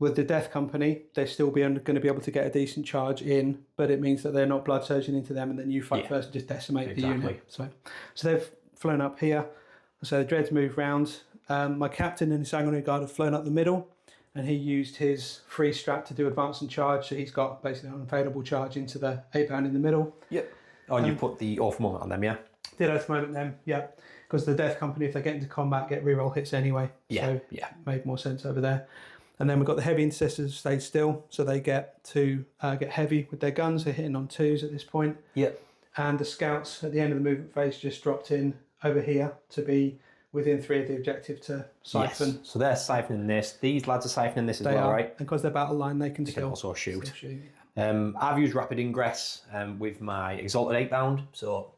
With the Death Company, they're still going to be able to get a decent charge in, but it means that they're not blood surging into them, and then you fight first and just decimate the unit. So they've flown up here. So the dreads move round. My captain and his sanguinary guard have flown up the middle, and he used his free strap to do advance and charge. So he's got basically an unfavourable charge into the 8-pound in the middle. Yep. Oh, and you put the off moment on them, yeah? Did off moment them, yeah. Because the Death Company, if they get into combat, get reroll hits anyway. Yeah, so made more sense over there. And then we've got the heavy intercessors stayed still, so they get to get heavy with their guns. They're hitting on 2s at this point. Yep. And the scouts at the end of the movement phase just dropped in over here to be within 3 of the objective to siphon. Yes. So they're siphoning this. These lads are siphoning this as well, right? And because they're battle line, they can also shoot. Still shoot, yeah. I've used rapid ingress with my exalted 8-pound, so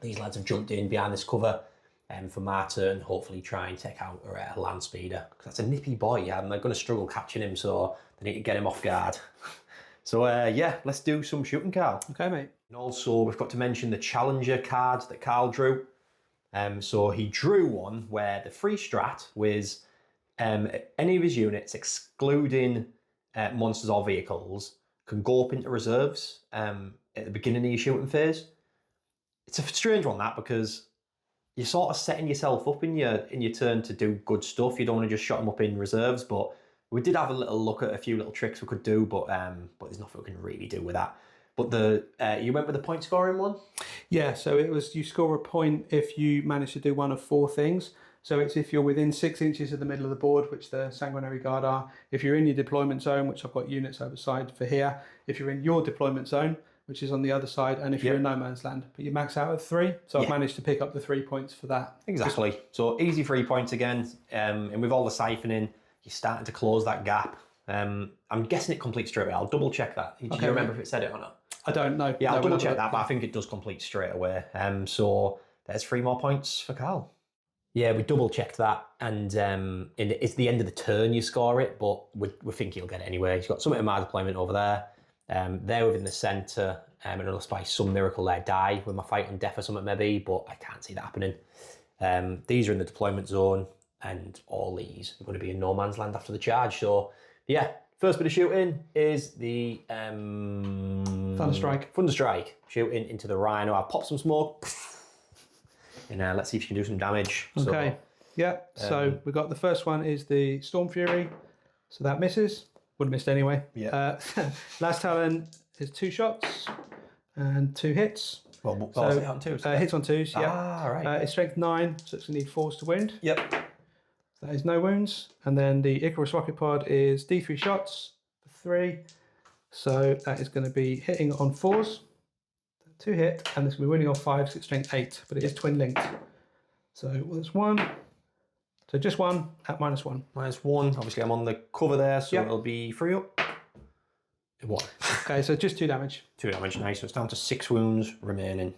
these lads have jumped in behind this cover. For my turn, hopefully try and take out a land speeder, because that's a nippy boy, and they're going to struggle catching him, so they need to get him off guard. So let's do some shooting, Carl. Okay, mate. And also we've got to mention the Challenger card that Carl drew. So he drew one where the free strat was any of his units, excluding monsters or vehicles, can go up into reserves at the beginning of your shooting phase. It's a strange one, that, because you're sort of setting yourself up in your turn to do good stuff. You don't want to just shot them up in reserves, but we did have a little look at a few little tricks we could do, but there's nothing we can really do with that. But you went with the point scoring one? Yeah, so it was you score a point if you manage to do one of 4 things. So it's if you're within 6 inches of the middle of the board, which the Sanguinary Guard are, if you're in your deployment zone, which I've got units over side for here, if you're in your deployment zone, which is on the other side, and if you're in no man's land. But you max out at 3, so I've managed to pick up the 3 points for that. Exactly. So easy 3 points again, and with all the siphoning, you're starting to close that gap. I'm guessing it completes straight away. I'll double check that. Do you remember if it said it or not? I don't know. Yeah, I'll double check that, but I think it does complete straight away. So there's 3 more points for Carl. Yeah, we double checked that, and it's the end of the turn you score it, but we think he'll get it anyway. He's got something in my deployment over there. They're within the centre, and unless by some miracle they die with my fight on death or something maybe, but I can't see that happening. These are in the deployment zone, and all these are going to be in no man's land after the charge. So yeah, first bit of shooting is the Thunderstrike. Shooting into the Rhino. I'll pop some smoke, and let's see if you can do some damage. Okay. So we've got the first one is the Storm Fury, so that misses. Would have missed anyway. Yeah. Last Talon is 2 shots and 2 hits. Well, so hit on 2s. Hits on 2s, yeah. Ah, right. It's strength 9, so it's going to need 4s to wound. Yep. That is no wounds. And then the Icarus Rocket Pod is D3 shots for 3. So that is going to be hitting on 4s. 2 hit, and it's going to be winning on 5, so it's strength 8, but it is twin linked. So there's 1. So just 1 at -1. -1. Obviously, I'm on the cover there, so it'll be 3 up. 1. Okay, so just 2 damage. 2 damage, nice. So it's down to 6 wounds remaining.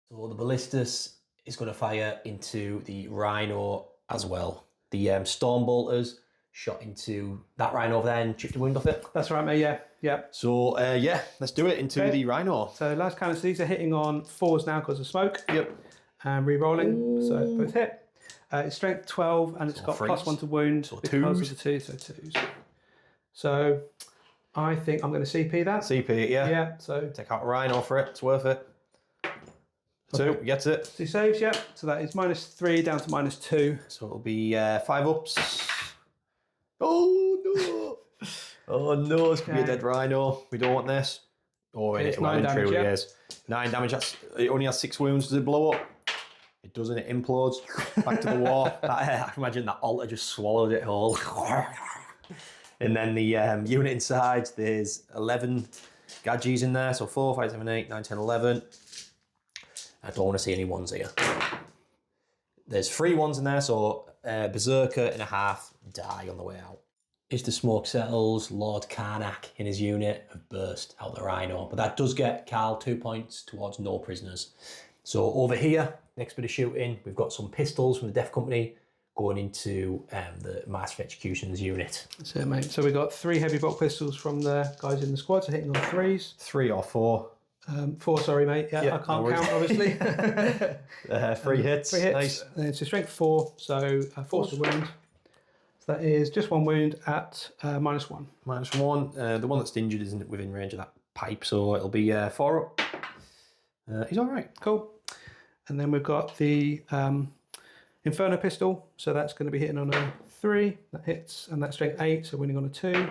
So the Ballistus is going to fire into the Rhino as well. The Storm Bolters shot into that Rhino over there and chipped a wound off it. That's right, mate, yeah. So, let's do it into the Rhino. So last cannon, so these are hitting on 4s now because of smoke. Yep. And re-rolling, so both hit. It's strength 12, and it's got +1 to wound because of the 2, so 2s. So I think I'm going to CP that. CP it, yeah. Yeah, so take out a Rhino for it, it's worth it. 2, gets it. 2 saves, yeah. So that is -3 down to -2. So it'll be 5 ups. Oh no! Oh no, it's going to be a dead Rhino. We don't want this. Oh, it's 9 damage, yeah. 9 damage, it only has 6 wounds. Does it blow up? It doesn't, it implodes back to the wall. I can imagine that altar just swallowed it whole. And then the unit inside, there's 11 gadgets in there. So 4, 5, 7, 8, 9, 10, 11. I don't want to see any 1s here. There's 3 1s in there, so Berserker and a half die on the way out. If the smoke settles, Lord Karnak in his unit have burst out the Rhino. But that does get Carl 2 points towards no prisoners. So over here, next bit of shooting, we've got some pistols from the Death Company going into the Master of Executions unit. That's it, mate. So we've got 3 heavy bolt pistols from the guys in the squad, so hitting on 3s. 3 or 4. 4, sorry, mate. Yeah, I can't count, obviously. 3 hits. 3 hits. Nice. And it's a strength 4, so 4's the wound. So that is just 1 wound at -1. -1. The one that's injured isn't within range of that pipe, so it'll be 4 up. He's all right. Cool. And then we've got the Inferno pistol. So that's going to be hitting on a 3. That hits, and that's strength 8, so winning on a 2.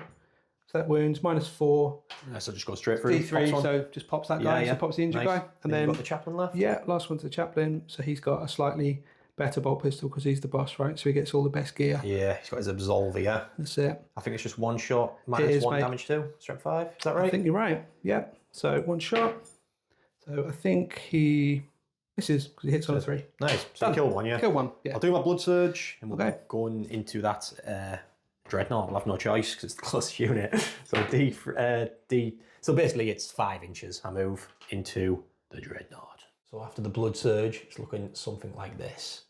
So that wounds -4. So just go straight through. D3, so just pops that guy, so pops the injured guy. And then you've got the chaplain left. Yeah, last one's the chaplain. So he's got a slightly better bolt pistol because he's the boss, right? So he gets all the best gear. Yeah, he's got his absolver, yeah. That's it. I think it's just 1 shot, -1 mate. damage to, strength 5. Is that right? I think you're right. Yeah. So 1 shot. So I think he misses because he hits on a 3. Nice. So Done. kill 1, yeah. Kill 1. Yeah. I'll do my blood surge, and we'll Okay. go into that dreadnought. We'll have no choice because it's the closest unit. So So basically, it's 5 inches. I move into the dreadnought. So after the blood surge, it's looking something like this.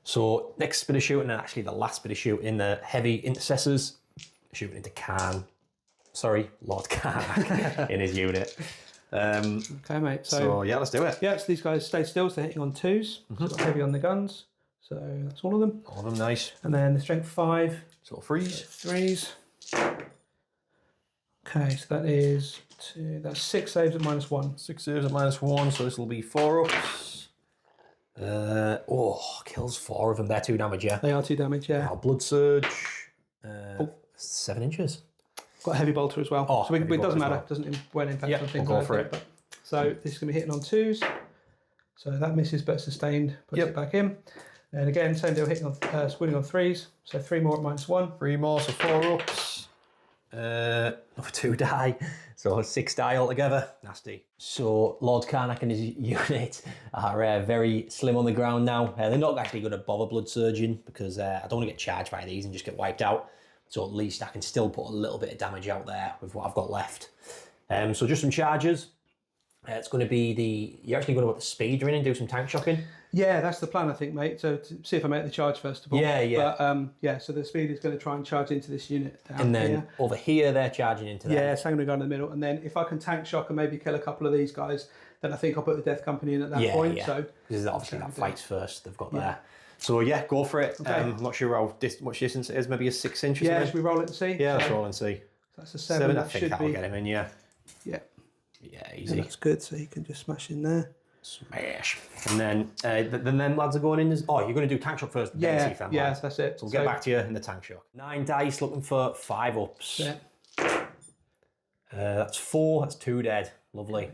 So next bit of shooting, and actually the last bit of shooting, the heavy intercessors shooting into Lord Karnak in his unit. Okay, mate. So yeah, let's do it. Yeah, so these guys stay still, so they're hitting on 2s. So got heavy on the guns. So that's all of them. All of them nice. And then the strength 5. Sort of freeze. 3s. Okay, so that is 2. That's 6 saves at -1. 6 saves at -1, so this will be 4 ups. Kills 4 of them. They're 2 damage, yeah. They are 2 damage, yeah. Now blood surge. 7 inches. Got a heavy bolter as well. Oh, so it heavy doesn't bolter matter. as Doesn't won't impact Yep, on things we'll go like for that. it. But, so this is going to be hitting on 2s. So that misses but sustained. Puts it back in. And again, same deal, hitting on winning on 3s. So 3 more at -1. 3 more, so 4 ups. Another 2 die. So 6 die altogether. Nasty. So Lord Karnak and his unit are very slim on the ground now. They're not actually going to bother blood surging because I don't want to get charged by these and just get wiped out. So at least I can still put a little bit of damage out there with what I've got left. So just some charges. It's going to be you're actually going to put the speeder in and do some tank shocking. Yeah, that's the plan, I think, mate. So to see if I make the charge first of all. Yeah. But so the speed is going to try and charge into this unit down And then here. over here, they're charging into them. Yeah, so I'm going to go in the middle. And then if I can tank shock and maybe kill a couple of these guys, then I think I'll put the Death Company in at that point. Yeah. So because obviously that fights first they've got there. So yeah, go for it. Okay. I'm not sure how much distance it is, maybe a 6 inches. Yeah, should we roll it and see? Yeah, let's roll and see. That's a 7. I That think should that'll be. get him in, yeah. Yeah. Yeah, easy. That's good. So you can just smash in there. Smash. And then then lads are going in as... Oh, you're going to do tank shock first. Then see if them lads. that's it. So we'll get back to you in the tank shock. 9 dice, looking for 5 ups. Yeah. That's 4, that's 2 dead. Lovely.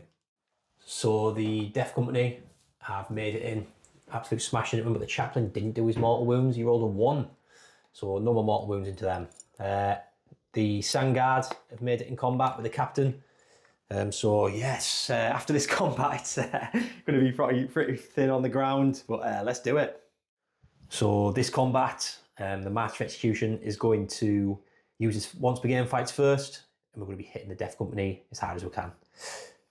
So the Death Company have made it in. Absolute smashing it in, but the chaplain didn't do his mortal wounds. He rolled a 1. So no more mortal wounds into them. The Sangard have made it in combat with the captain. So yes, after this combat, it's going to be pretty thin on the ground, but let's do it. So this combat, the Master Execution is going to use his once per game fights first, and we're going to be hitting the Death Company as hard as we can.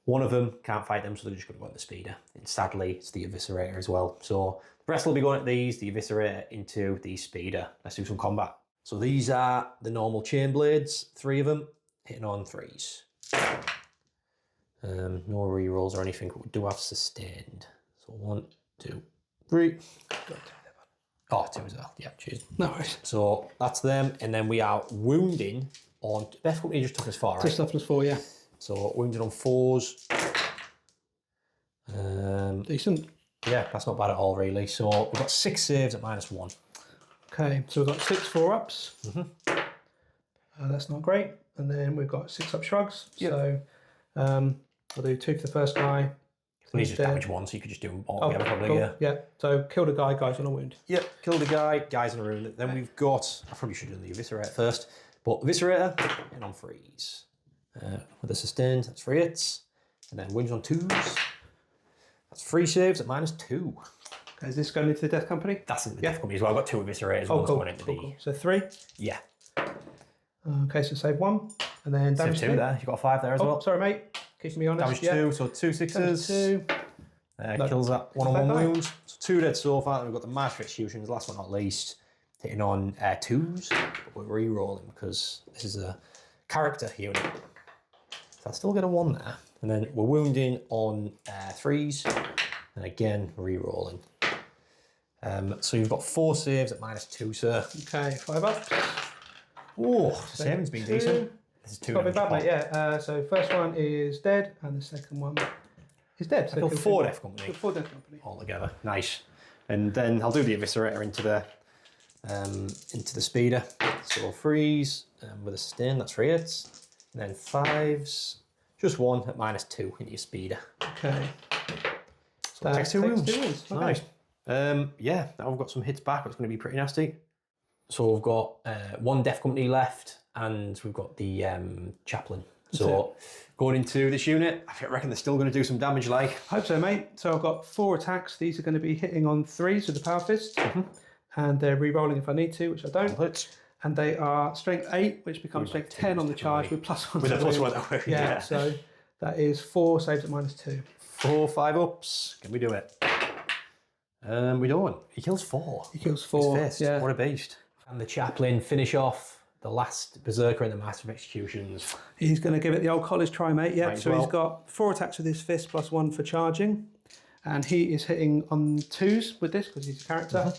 One of them can't fight them, so they're just going to go at the speeder. And sadly, it's the Eviscerator as well. So the rest will be going at these, the Eviscerator into the speeder. Let's do some combat. So these are the normal chain blades, 3 of them, hitting on 3s. No rerolls or anything, but we do have sustained. So 1, 2, 3. Oh, 2 as well. Yeah, cheers. No worries. So that's them, and then we are wounding on... Death Company just took us 4, right? Just toughness 4, yeah. So wounded on 4s. Decent. Yeah, that's not bad at all, really. So we've got 6 saves at -1. Okay, so we've got 6 4-ups. That's not great. And then we've got 6-up shrugs. Yep. So I'll do 2 for the first guy. He's just damage 1, so you could just do them all together, probably, cool. yeah. So kill the guy, guys on a wound. Yep, killed a guy, guys on a wound. Then we've got... I probably should have done the Eviscerator first. But Eviscerator, and on 3s. With a sustained, that's 3 hits. And then wounds on 2s. That's 3 saves at -2. Okay, is this going into the Death Company? That's in the Death Company as well. I've got 2 Eviscerators, Oh, one's cool. going into the... Cool. So 3. Yeah. Okay, so save 1. And then damage Save 2 there. You've got a 5 there as well. Sorry, mate. Keeping me honest. Damage 2, so 2 6s. 2. Kills that 1-on-1 Bye-bye. wounds. So 2 dead so far. Then we've got the Master Executions, last but not least, hitting on 2s. But we're re-rolling because this is a character unit. So I still get a 1 there. And then we're wounding on 3s. And again, re-rolling. So you've got 4 saves at -2, sir. Okay, 5 up. Oh, the saving's been decent. This is 2 Not been bad, damage mate, yeah. So first one is dead, and the second one is dead. I killed 4 Death Company. 4 Death Company. Altogether. Nice. And then I'll do the Eviscerator into the speeder. So 3s with a sustain, that's 3 hits. And then 5s, just 1 at -2 into your speeder. Okay. So that takes 2 wounds. Okay. Nice. Yeah, now we've got some hits back. It's going to be pretty nasty. So we've got 1 Death Company left, and we've got the Chaplain. So going into this unit, I reckon they're still going to do some damage, like. Hope so, mate. So I've got 4 attacks. These are going to be hitting on 3s with the Power Fist. And they're re-rolling if I need to, which I don't. And they are strength 8, which becomes strength 10 on the charge with +1. With a +1. Yeah, so that is 4 saves at -2. 4 5 ups. Can we do it? We don't. He kills 4. He kills 4. His fist. Yeah. What a beast. And the Chaplain finish off the last Berserker in the Massive Executions. He's going to give it the old college try, mate. Yeah, so well. he's got 4 attacks with his fist +1 for charging. And he is hitting on 2s with this because he's a character.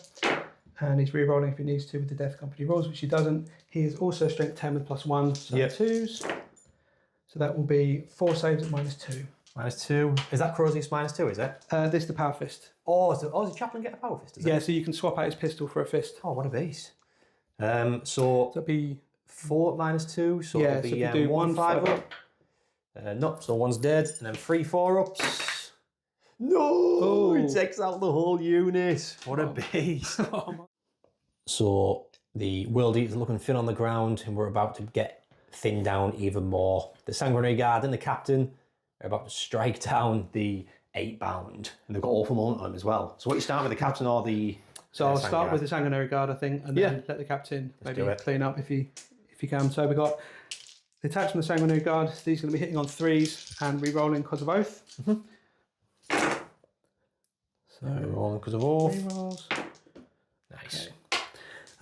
And he's re-rolling if he needs to with the Death Company rolls, which he doesn't. He is also strength 10 with +1, so 2s. So that will be 4 saves at -2. -2. Is that Crozius -2, is it? This is the Power Fist. Oh, does the Chaplain get a Power Fist? Yeah, so you can swap out his pistol for a fist. Oh, what a beast. So that'd be 4 at -2, so yeah, it'll be so if you do 1 5 up. No, so 1's dead, and then 3 4 ups. No! It takes out the whole unit. What a beast. So the World Eater's looking thin on the ground, and we're about to get thinned down even more. The Sanguinary Guard and the Captain are about to strike down the 8-bound, and they've got awful momentum on them as well. So what you start with, the Captain or the... So I'll start with the Sanguinary Guard, I think, and then let the Captain maybe clean up if he can. So we've got the attacks from the Sanguinary Guard. These are going to be hitting on 3s and re-rolling because of oath. So rolling because of oath. Re-rolls. Nice. Okay.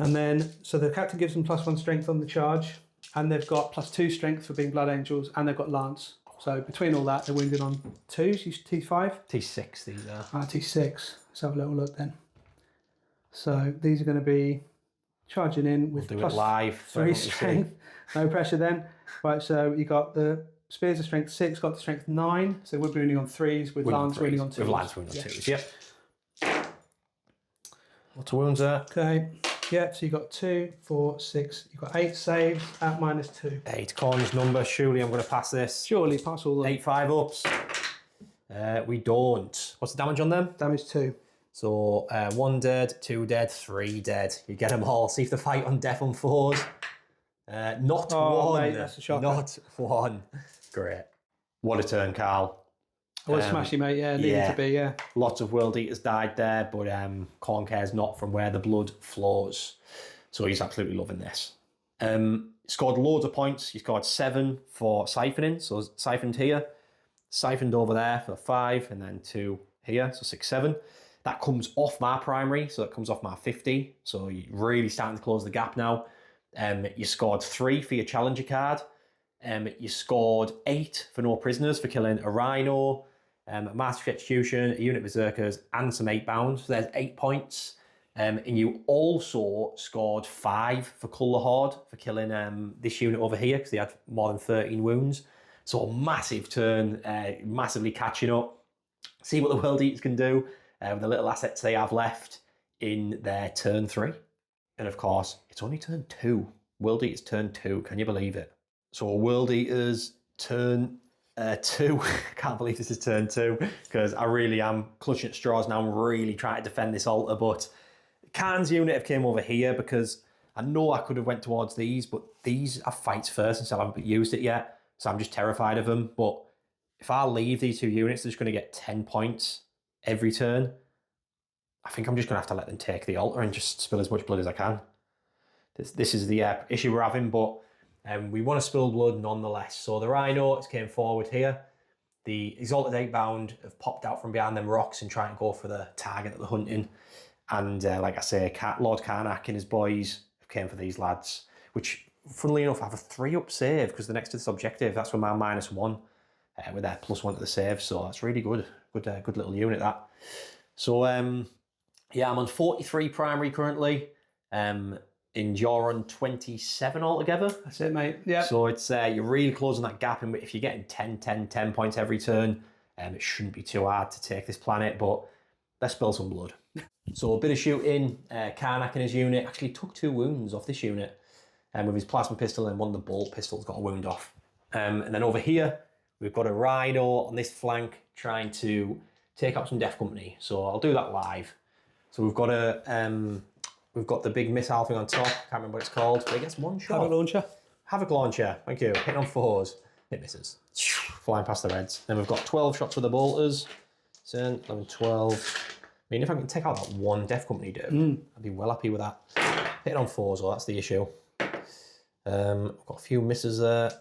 And then, so the Captain gives them +1 strength on the charge, and they've got +2 strength for being Blood Angels, and they've got Lance. So between all that, they're wounded on 2s. Use T5? T6 these are. T6. Let's have a little look then. So these are going to be charging in with we'll do it live. +3 strength. No pressure then. Right, so you got the Spears of strength 6, got the strength 9. So we're wounding on 3s with Lance wounding on 2s. With Lance wounding on 2s, yep. Lots of wounds there. Okay. Yeah, so you got 2, 4, 6. You've got 8 saves at -2. 8 cons number. Surely I'm going to pass this. Surely pass all them. 8 5 ups. We don't. What's the damage on them? Damage 2. So 1 dead, 2 dead, 3 dead. You get them all. See if they fight on death on 4s. Not 1. Mate, that's a shocker. Not 1. Great. What a turn, Carl. I was smashing, mate. Yeah, needed to be. Yeah. Lots of World Eaters died there, but Corn cares not from where the blood flows. So he's absolutely loving this. Scored loads of points. He scored 7 for siphoning. So siphoned here, siphoned over there for 5, and then 2 here. So 6, 7. That comes off my primary, so it comes off my 50. So you're really starting to close the gap now. You scored 3 for your Challenger card. You scored 8 for no prisoners for killing a Rhino, a Master Execution, a unit of Berserkers, and some 8-bound. So there's 8 points. And you also scored 5 for Cull the Horde for killing this unit over here because they had more than 13 wounds. So a massive turn, massively catching up. See what the World Eaters can do with the little assets they have left in their turn 3. And of course, it's only turn 2. World Eaters turn 2. Can you believe it? So World Eaters turn 2. Can't believe this is turn 2 because I really am clutching at straws now. I'm really trying to defend this altar, but Khan's unit have came over here because I know I could have went towards these, but these are fights first and so I haven't used it yet. So I'm just terrified of them. But if I leave these 2 units, they're just going to get 10 points every turn. I think I'm just going to have to let them take the altar and just spill as much blood as I can. This is the issue we're having, but we want to spill blood nonetheless. So the Rhino came forward here. The Exalted 8-bound have popped out from behind them rocks and trying to go for the target that they're hunting. And like I say, Lord Karnak and his boys came for these lads, which funnily enough, I have a 3-up save because they're next to this objective. That's where my -1 with their +1 to the save. So that's really good. Good little unit that. So yeah, I'm on 43 primary currently. And you're on 27 altogether. That's it, mate. Yeah. So it's you're really closing that gap. And if you're getting 10 points every turn, it shouldn't be too hard to take this planet. But let's spill some blood. So a bit of shooting. Karnak and his unit actually took 2 wounds off this unit. With his plasma pistol, and one of the bolt pistols got a wound off. And then over here, we've got a rhino on this flank trying to take up some Death Company. So I'll do that live. So we've got we've got the big missile thing on top. Can't remember what it's called, but it gets 1 shot. Havoc launcher. Havoc launcher. Thank you. Hitting on 4s. It misses. Flying past the reds. Then we've got 12 shots with the bolters. 10, 11, 12. I mean, if I can take out that 1 Death Company dude, I'd be well happy with that. Hitting on 4s, well, that's the issue. I've got a few misses there.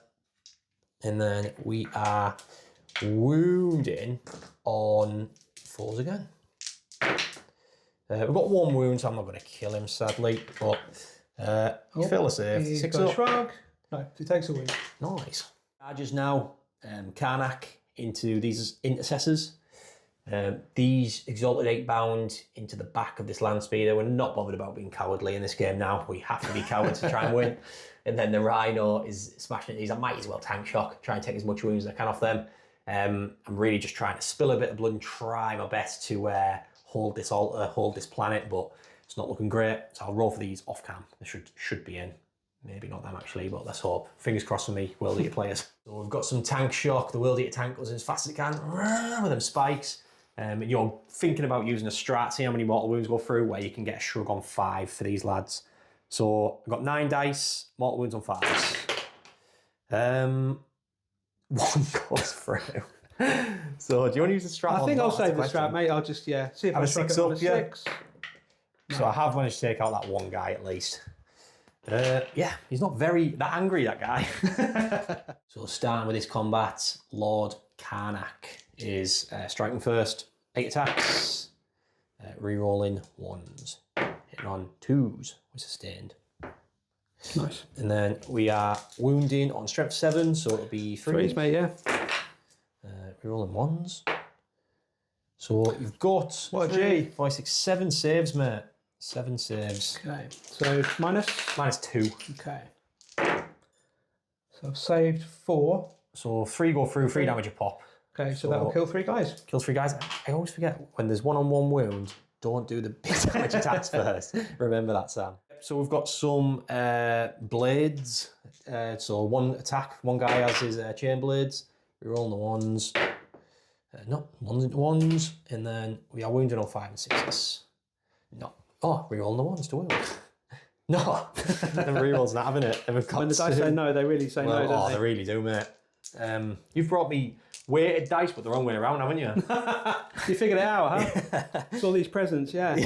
And then we are wounding on 4s again. We've got 1 wound, so I'm not going to kill him, sadly. But fail a save. 6 up. Shrug. No, he takes a wound. Nice. Charges now. Karnak into these intercessors. These exalted 8-bound into the back of this land speeder. We're not bothered about being cowardly in this game now. We have to be cowards to try and win. And then the rhino is smashing at these. I might as well tank shock, try and take as much wounds as I can off them. I'm really just trying to spill a bit of blood and try my best to hold this altar, hold this planet, but it's not looking great. So I'll roll for these off cam. They should be in. Maybe not them actually, but let's hope. Fingers crossed for me, World Eater players. So we've got some tank shock. The World Eater tank goes as fast as it can with them spikes. You're thinking about using a strat, see how many mortal wounds go through, where you can get a shrug on 5 for these lads. So I've got 9 dice, mortal wounds on 5s. 1 goes through. So do you want to use the strat? I think I'll save the strat, mate. I'll just, see if I shrug it on a 6. So I have managed to take out that 1 guy at least. Yeah, he's not that angry, that guy. So starting with this combat, Lord Karnak is striking first. 8 attacks, re-rolling 1s, hitting on 2s with sustained. Nice. And then we are wounding on strength 7, so it'll be 3s, mate, yeah. Re-rolling 1s. So you've got 3, 5, 6, 7 saves, mate. 7 saves. Okay, so minus? -2. Okay. So I've saved 4. So 3 go through, 3 damage a pop. Okay, so that will kill 3 guys. Kills 3 guys. I always forget, when there's 1-on-1 wound, don't do the big damage attacks first. Remember that, Sam. So we've got some blades. So 1 attack, 1 guy has his chain blades. We roll the 1s. No, 1s into 1s. And then we are wounded on 5 and 6s. No. Oh, re-rolling the 1s to wound. No. The re-roll's not having it. And we've got when the dice say no, they really say no, don't they? They really do, mate. You've brought me weighted dice, but the wrong way around, haven't you? You figured it out, huh? It's all these presents, yeah.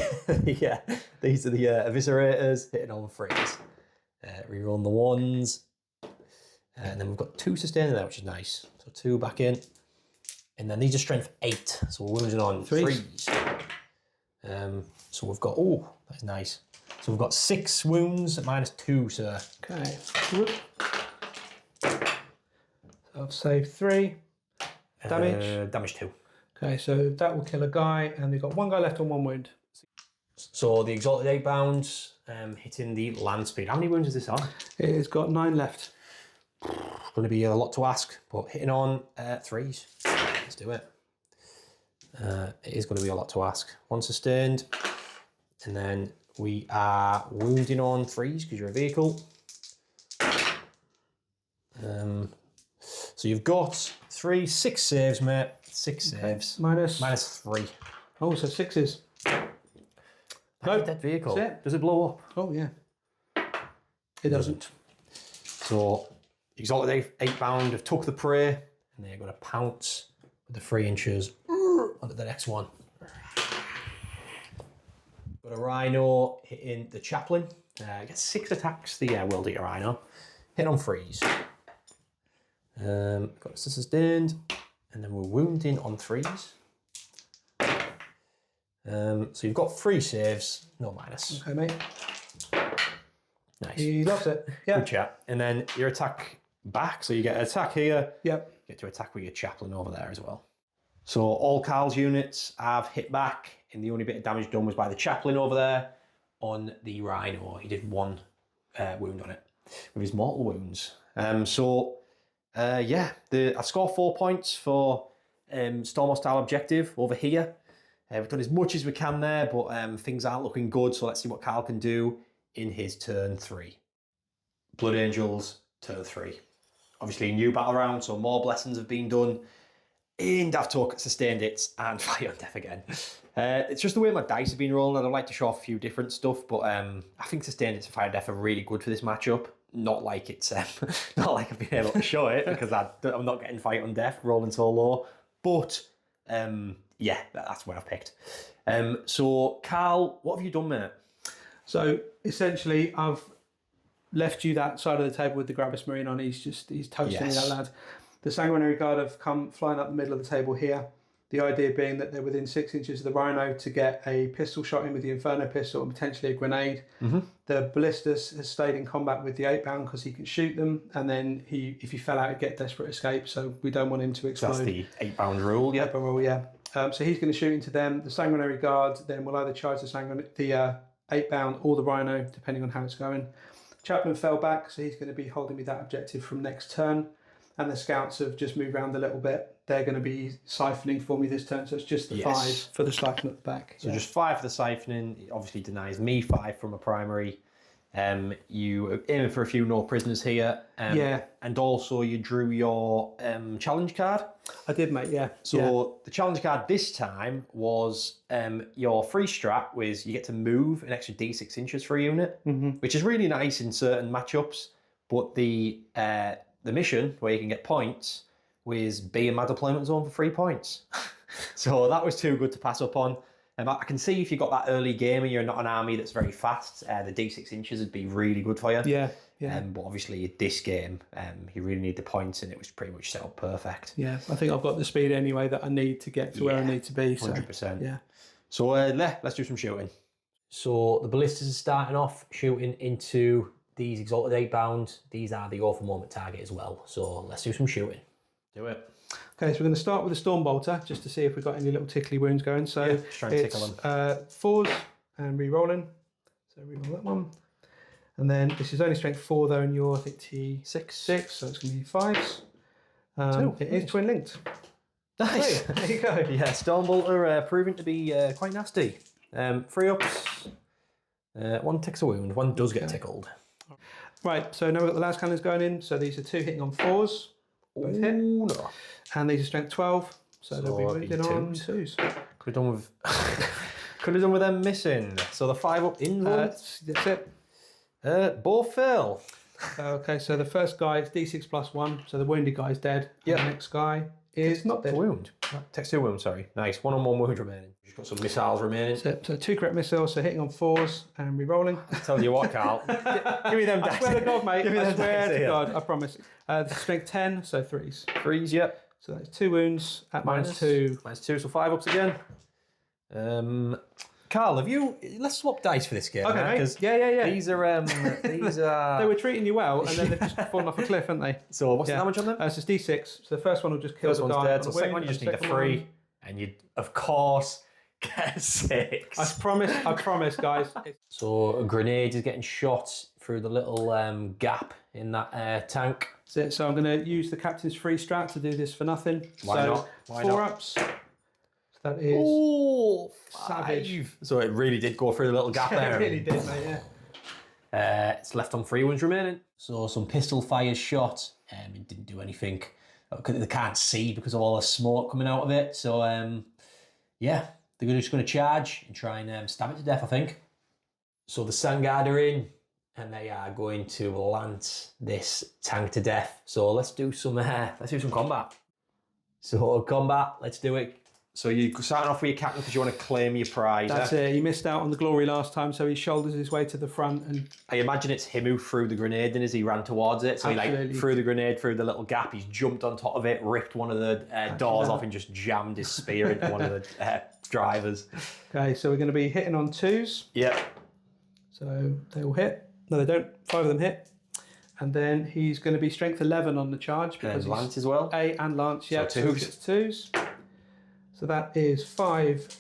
Yeah, these are the eviscerators, hitting on 3s. Re-rolling the 1s. And then we've got 2 sustaining there, which is nice. So 2 back in. And then these are strength 8, so we're wounding on 3s. So we've got, that's nice. So we've got 6 wounds at -2, sir. Okay. So I've saved 3. Damage? Damage 2. Okay, so that will kill a guy, and we've got 1 guy left on 1 wound. So the exalted 8-bound, hitting the land speed. How many wounds is this on? It has got 9 left. Going to be a lot to ask, but hitting on 3s. Let's do it. It is going to be a lot to ask. 1 sustained, and then we are wounding on 3s because you're a vehicle. So you've got 6 saves, mate. 6 saves. -3. Oh, so 6s. No, dead vehicle. That's it. Does it blow up? Oh, yeah. It doesn't. So exalted 8-bound have took the prey, and they're going to pounce with the 3 inches onto the next one. Got a rhino hitting the chaplain. Gets 6 attacks, the World Eater rhino. Hit on 3s. Got sustained, and then we're wounding on 3s. So you've got 3 saves, no minus. Okay, mate. Nice. He loves it. Yeah. Good chat. And then your attack back. So you get an attack here. Yep. You get to attack with your chaplain over there as well. So all Carl's units have hit back, and the only bit of damage done was by the chaplain over there on the rhino. He did 1 wound on it with his mortal wounds. I scored 4 points for Storm Hostile objective over here. We've done as much as we can there, but things aren't looking good, so let's see what Carl can do in his turn 3. Blood Angels, turn 3. Obviously, new battle round, so more blessings have been done. And I've took sustained hits and fire on death again. It's just the way my dice have been rolling. I'd like to show off a few different stuff, but I think sustained hits and fire on death are really good for this matchup. Not like it's not like I've been able to show it because I'm not getting fight on death rolling so low. But that's what I've picked. So Carl, what have you done, mate? So essentially, I've left you that side of the table with the Gravis Marine on. He's toasting that lad. The Sanguinary Guard have come flying up the middle of the table here. The idea being that they're within 6 inches of the Rhino to get a pistol shot in with the Inferno pistol and potentially a grenade. Mm-hmm. The Ballistus has stayed in combat with the 8-bound because he can shoot them, and then if he fell out, he'd get desperate escape. So we don't want him to explode. So that's the 8-bound rule, yeah. 8-bound rule, yeah. So he's going to shoot into them. The Sanguinary Guard then will either charge the 8-bound or the Rhino, depending on how it's going. Chaplain fell back, so he's going to be holding me that objective from next turn. And the scouts have just moved around a little bit. They're going to be siphoning for me this turn, so it's just the 5 for the siphon at the back. So just 5 for the siphoning. It obviously denies me 5 from a primary. You are aiming for a few no prisoners here. And also you drew your challenge card. I did, mate, yeah. So the challenge card this time was your free strat was you get to move an extra D6 inches for a unit, which is really nice in certain matchups. But the mission where you can get points was be in my deployment zone for 3 points. So that was too good to pass up on. I can see if you got that early game and you're not an army that's very fast, the D6 inches would be really good for you. Yeah. But obviously this game, you really need the points, and it was pretty much set up perfect. Yeah, I think I've got the speed anyway that I need to get to where I need to be. 100%. Yeah. So let's do some shooting. So the ballistas are starting off shooting into these Exalted 8-bound. These are the awful moment target as well. So let's do some shooting. Do it. Okay, so we're going to start with a Storm Bolter just to see if we've got any little tickly wounds going. So just try and tickle them. 4s and re-rolling. So re-roll that one. And then this is only strength 4 though, and you're I think T6, so it's going to be 5s. It is twin linked. Nice. Hey, there you go. Yeah, Storm Bolter proving to be quite nasty. 3 ups. 1 ticks a wound. 1 does get tickled. Right, so now we've got the last cannons going in. So these are 2 hitting on 4s. Both hit. No. And these are strength 12. So they'll be wounded on 2s. Could have done with them missing. So the 5 up in that's it. Both fail. Okay, so the first guy is D6 plus 1. So the wounded guy is dead. Yeah. The next guy is not dead. Wound. Takes 2 wounds, sorry. Nice. 1 on 1 wound remaining. You've got some missiles remaining. So 2 correct missiles, so hitting on 4s and re-rolling. I tell you what, Carl. Give me them dice. I swear to God, mate. Give me I swear dice to here. God, I promise. Strength 10, so 3s. 3s, yep. So that's 2 wounds at -2. -2, so 5 ups again. Carl, let's swap dice for this game. Okay, mate. Yeah. These are They were treating you well, and then they've just fallen off a cliff, haven't they? So what's the damage on them? So it's D6. So the first one will just kill First the one's guy. dead. on So the second wound, one you just and need a second 3, one- and you of course get a 6. I promise, guys. So a grenade is getting shot through the little gap in that tank. That's it. So I'm going to use the captain's free strat to do this for nothing. Why so not? Why 4 not? ups. So that is savage. So it really did go through the little gap there. It really did, mate. Yeah. It's left on 3 wounds remaining. So some pistol fires shot. It didn't do anything. They can't see because of all the smoke coming out of it. So they're just going to charge and try and stab it to death, I think. So the Sangard are in, and they are going to lance this tank to death. So let's do some combat. So combat, let's do it. So you're starting off with your captain because you want to claim your prize. That's it. He missed out on the glory last time, so he shoulders his way to the front. And I imagine it's him who threw the grenade in as he ran towards it. So Absolutely. he threw the grenade through the little gap. He's jumped on top of it, ripped one of the doors off, and just jammed his spear into one of the drivers. Okay, so we're going to be hitting on 2s. Yeah. So they will hit. No, they don't. 5 of them hit. And then he's going to be strength 11 on the charge. Because And Lance as well. A and Lance, yeah. So So it's 2s. So that is 5.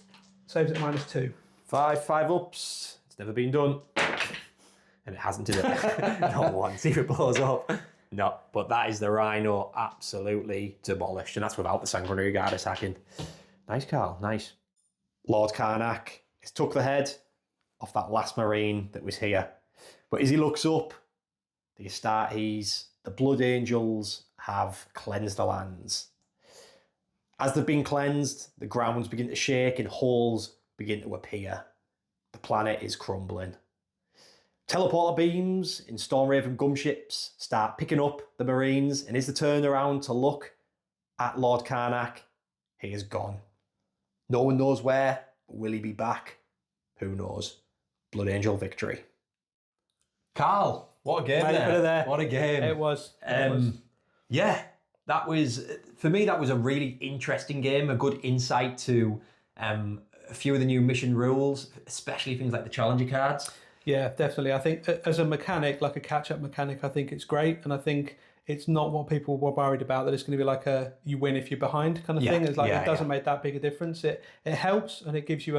Saves at -2. 5 ups. It's never been done. And it hasn't today. Not once. If it blows up. No, but that is the Rhino absolutely demolished. And that's without the Sanguinary Guard attacking. Nice, Carl. Nice. Lord Karnak has took the head off that last Marine that was here. But as he looks up, the Astartes, the Blood Angels have cleansed the lands. As they've been cleansed, the grounds begin to shake and holes begin to appear. The planet is crumbling. Teleporter beams in Stormraven gunships start picking up the Marines, and as they turn around to look at Lord Karnak, he is gone. No one knows where, but will he be back? Who knows? Blood Angel victory. Carl, what a game there. What a game. It was. Yeah, that was, for me, that was a really interesting game, a good insight to a few of the new mission rules, especially things like the Challenger cards. Yeah, definitely. I think as a mechanic, like a catch-up mechanic, I think it's great. And I think it's not what people were worried about, that it's going to be like a you win if you're behind kind of thing. It's like it doesn't make that big a difference. It helps, and it gives you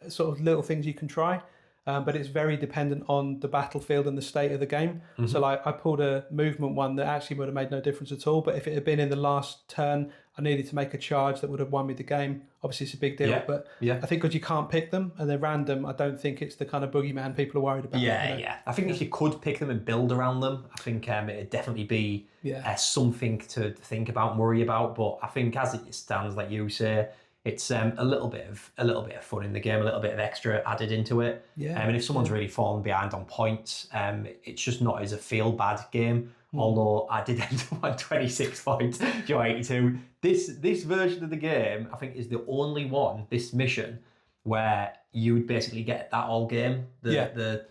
sort of little things you can try. But it's very dependent on the battlefield and the state of the game. Mm-hmm. So like I pulled a movement one that actually would have made no difference at all. But if it had been in the last turn, I needed to make a charge that would have won me the game. Obviously, it's a big deal. But I think because you can't pick them and they're random, I don't think it's the kind of boogeyman people are worried about. I think if you could pick them and build around them, I think it'd definitely be something to think about and worry about. But I think as it stands, like you say, it's a little bit of fun in the game, a little bit of extra added into it. And if someone's really fallen behind on points, it's just not as a feel bad game. Although I did end up on 26 points, Joe 82. This version of the game, I think, is the only one, this mission, where you would basically get that all game. The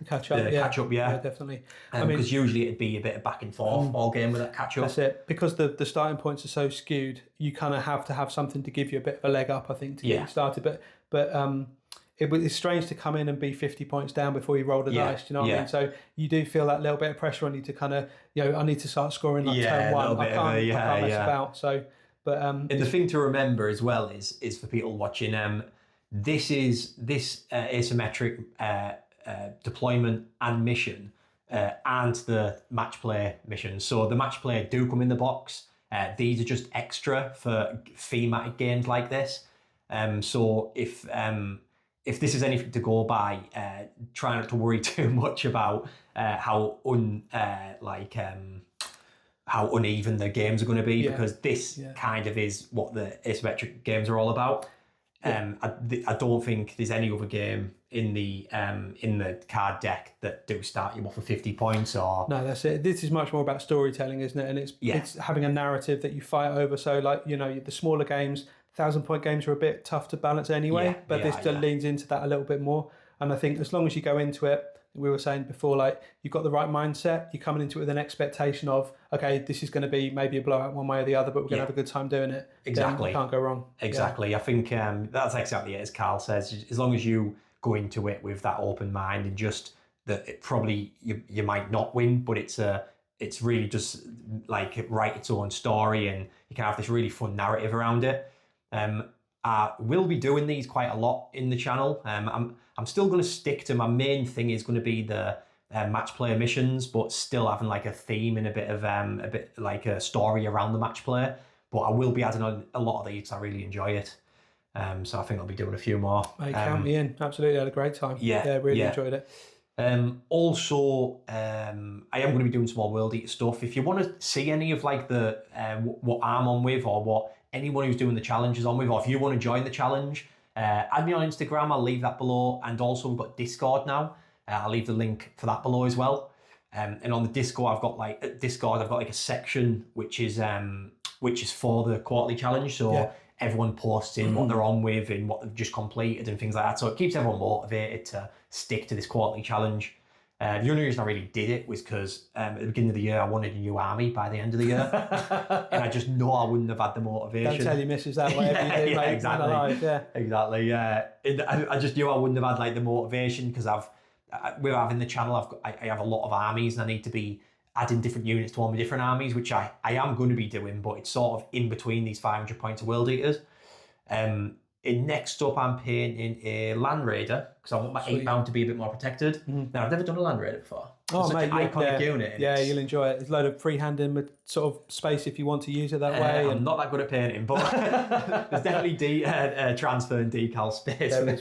catch up, yeah, definitely. Because usually it'd be a bit of back and forth all game with that catch up. That's it. Because the starting points are so skewed, you kind of have to have something to give you a bit of a leg up, I think, to get you started. But it's strange to come in and be 50 points down before you roll the dice. Do you know what I mean? So you do feel that little bit of pressure on you to kind of, I need to start scoring like turn one. I can't mess about. So, but and the thing to remember as well is for people watching, this asymmetric deployment and mission and the match play missions. So the match play do come in the box. These are just extra for thematic games like this. So if this is anything to go by, try not to worry too much about how uneven the games are going to be, because this kind of is what the asymmetric games are all about. I don't think there's any other game in the card deck that do start you off with 50 points or... No, that's it. This is much more about storytelling, isn't it? And it's having a narrative that you fight over. So like, the smaller games, 1,000-point games are a bit tough to balance anyway, but this just leans into that a little bit more. And I think as long as you go into it, we were saying before, like you've got the right mindset, you're coming into it with an expectation of, okay, this is going to be maybe a blowout one way or the other, but we're going to have a good time doing it. Exactly. Then can't go wrong. Exactly. I think that's exactly it, as Carl says. As long as you go into it with that open mind and just that it probably you might not win, but it's really just like write its own story, and you can have this really fun narrative around it. We'll be doing these quite a lot in the channel. I'm still going to stick to my main thing is going to be the match play missions, but still having like a theme and a bit like a story around the match play. But I will be adding on a lot of these because I really enjoy it. So I think I'll be doing a few more. Mate, count me in. Absolutely, had a great time. Really enjoyed it. Also, I am going to be doing some more World Eater stuff. If you want to see any of like the what I'm on with, or what anyone who's doing the challenge is on with, or if you want to join the challenge, add me on Instagram. I'll leave that below. And also we've got Discord now. I'll leave the link for that below as well. And on the Discord, I've got like a section which is for the quarterly challenge. So everyone posts in what they're on with and what they've just completed and things like that. So it keeps everyone motivated to stick to this quarterly challenge. The only reason I really did it was because at the beginning of the year, I wanted a new army by the end of the year. And I just know I wouldn't have had the motivation. Don't tell your missus that way. Mate. Exactly. Alive, Exactly. I just knew I wouldn't have had like the motivation because I've with having the channel, I have a lot of armies and I need to be adding different units to all my different armies, which I am going to be doing, but it's sort of in between these 500 points of World Eaters. Next up, I'm painting a Land Raider because I want my 8 pound to be a bit more protected. Now, I've never done a Land Raider before. Oh, it's mate, such an iconic unit. Yeah, you'll enjoy it. There's a load of freehanding with sort of space if you want to use it that way. I'm not that good at painting, but there's definitely transfer and decal space for me.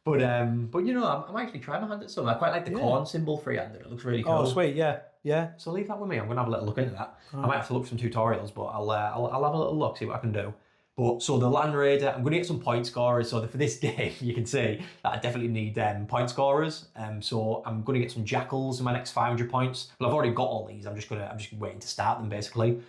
But I'm actually trying my hand at some. I quite like the corn symbol freehanded. It looks really cool. Oh, sweet, yeah. So leave that with me. I'm gonna have a little look into that. I might have to look for some tutorials, but I'll have a little look, see what I can do. But so the Land Raider, I'm going to get some point scorers. So for this game, you can see that I definitely need point scorers. So I'm going to get some jackals in my next 500 points. Well, I've already got all these. I'm just waiting to start them basically.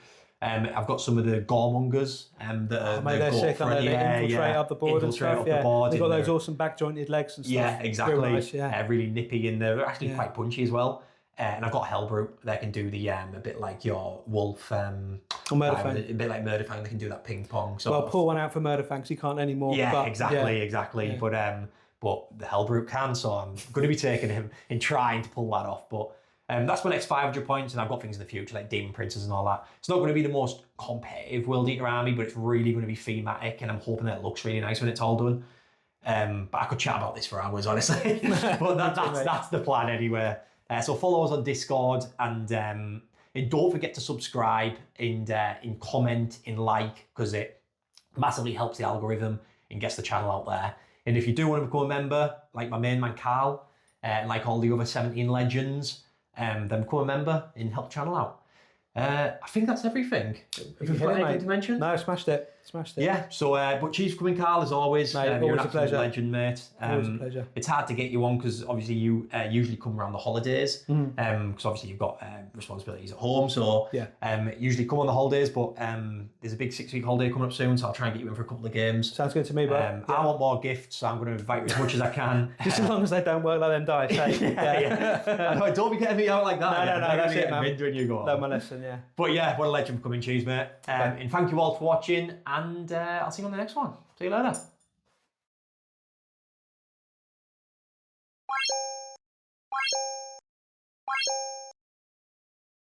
I've got some of the goremongers they're sick, aren't they? They infiltrate up the board and stuff. They've got those awesome back jointed legs and stuff. Yeah, exactly. Real nice, really nippy in there. They're actually quite punchy as well. And I've got Hellbrute. They can do the a bit like your wolf. Murderfang. A bit like Murderfang. They can do that ping pong. Pull one out for Murderfang because he can't anymore. Yeah, exactly. Yeah. But the Hellbrute can, so I'm going to be taking him in trying to pull that off. But that's my next 500 points, and I've got things in the future like Demon Princes and all that. It's not going to be the most competitive World Eater army, but it's really going to be thematic, and I'm hoping that it looks really nice when it's all done. But I could chat about this for hours, honestly. But that's the plan anyway. So follow us on Discord and don't forget to subscribe and comment and like, because it massively helps the algorithm and gets the channel out there. And if you do want to become a member, like my main man Carl, and like all the other 17 legends, then become a member and help the channel out. I think that's everything. Have you got anything to mention? No, smashed it. Yeah, so, but cheers for coming, Carl, as always. Mate, you're always an a pleasure. Legend, mate. Always a pleasure. It's hard to get you on because obviously you usually come around the holidays. Because obviously you've got responsibilities at home. So usually come on the holidays, but there's a big 6-week holiday coming up soon, so I'll try and get you in for a couple of games. Sounds good to me, bro. I want more gifts, so I'm going to invite you as much as I can. Just as long as they don't work like them dice. Yeah. Don't be getting me out like that. No, that's it, man. When you go on. Learn my lesson, yeah. But yeah, what a legend for coming, cheers, mate. And thank you all for watching, and I'll see you on the next one. See you later.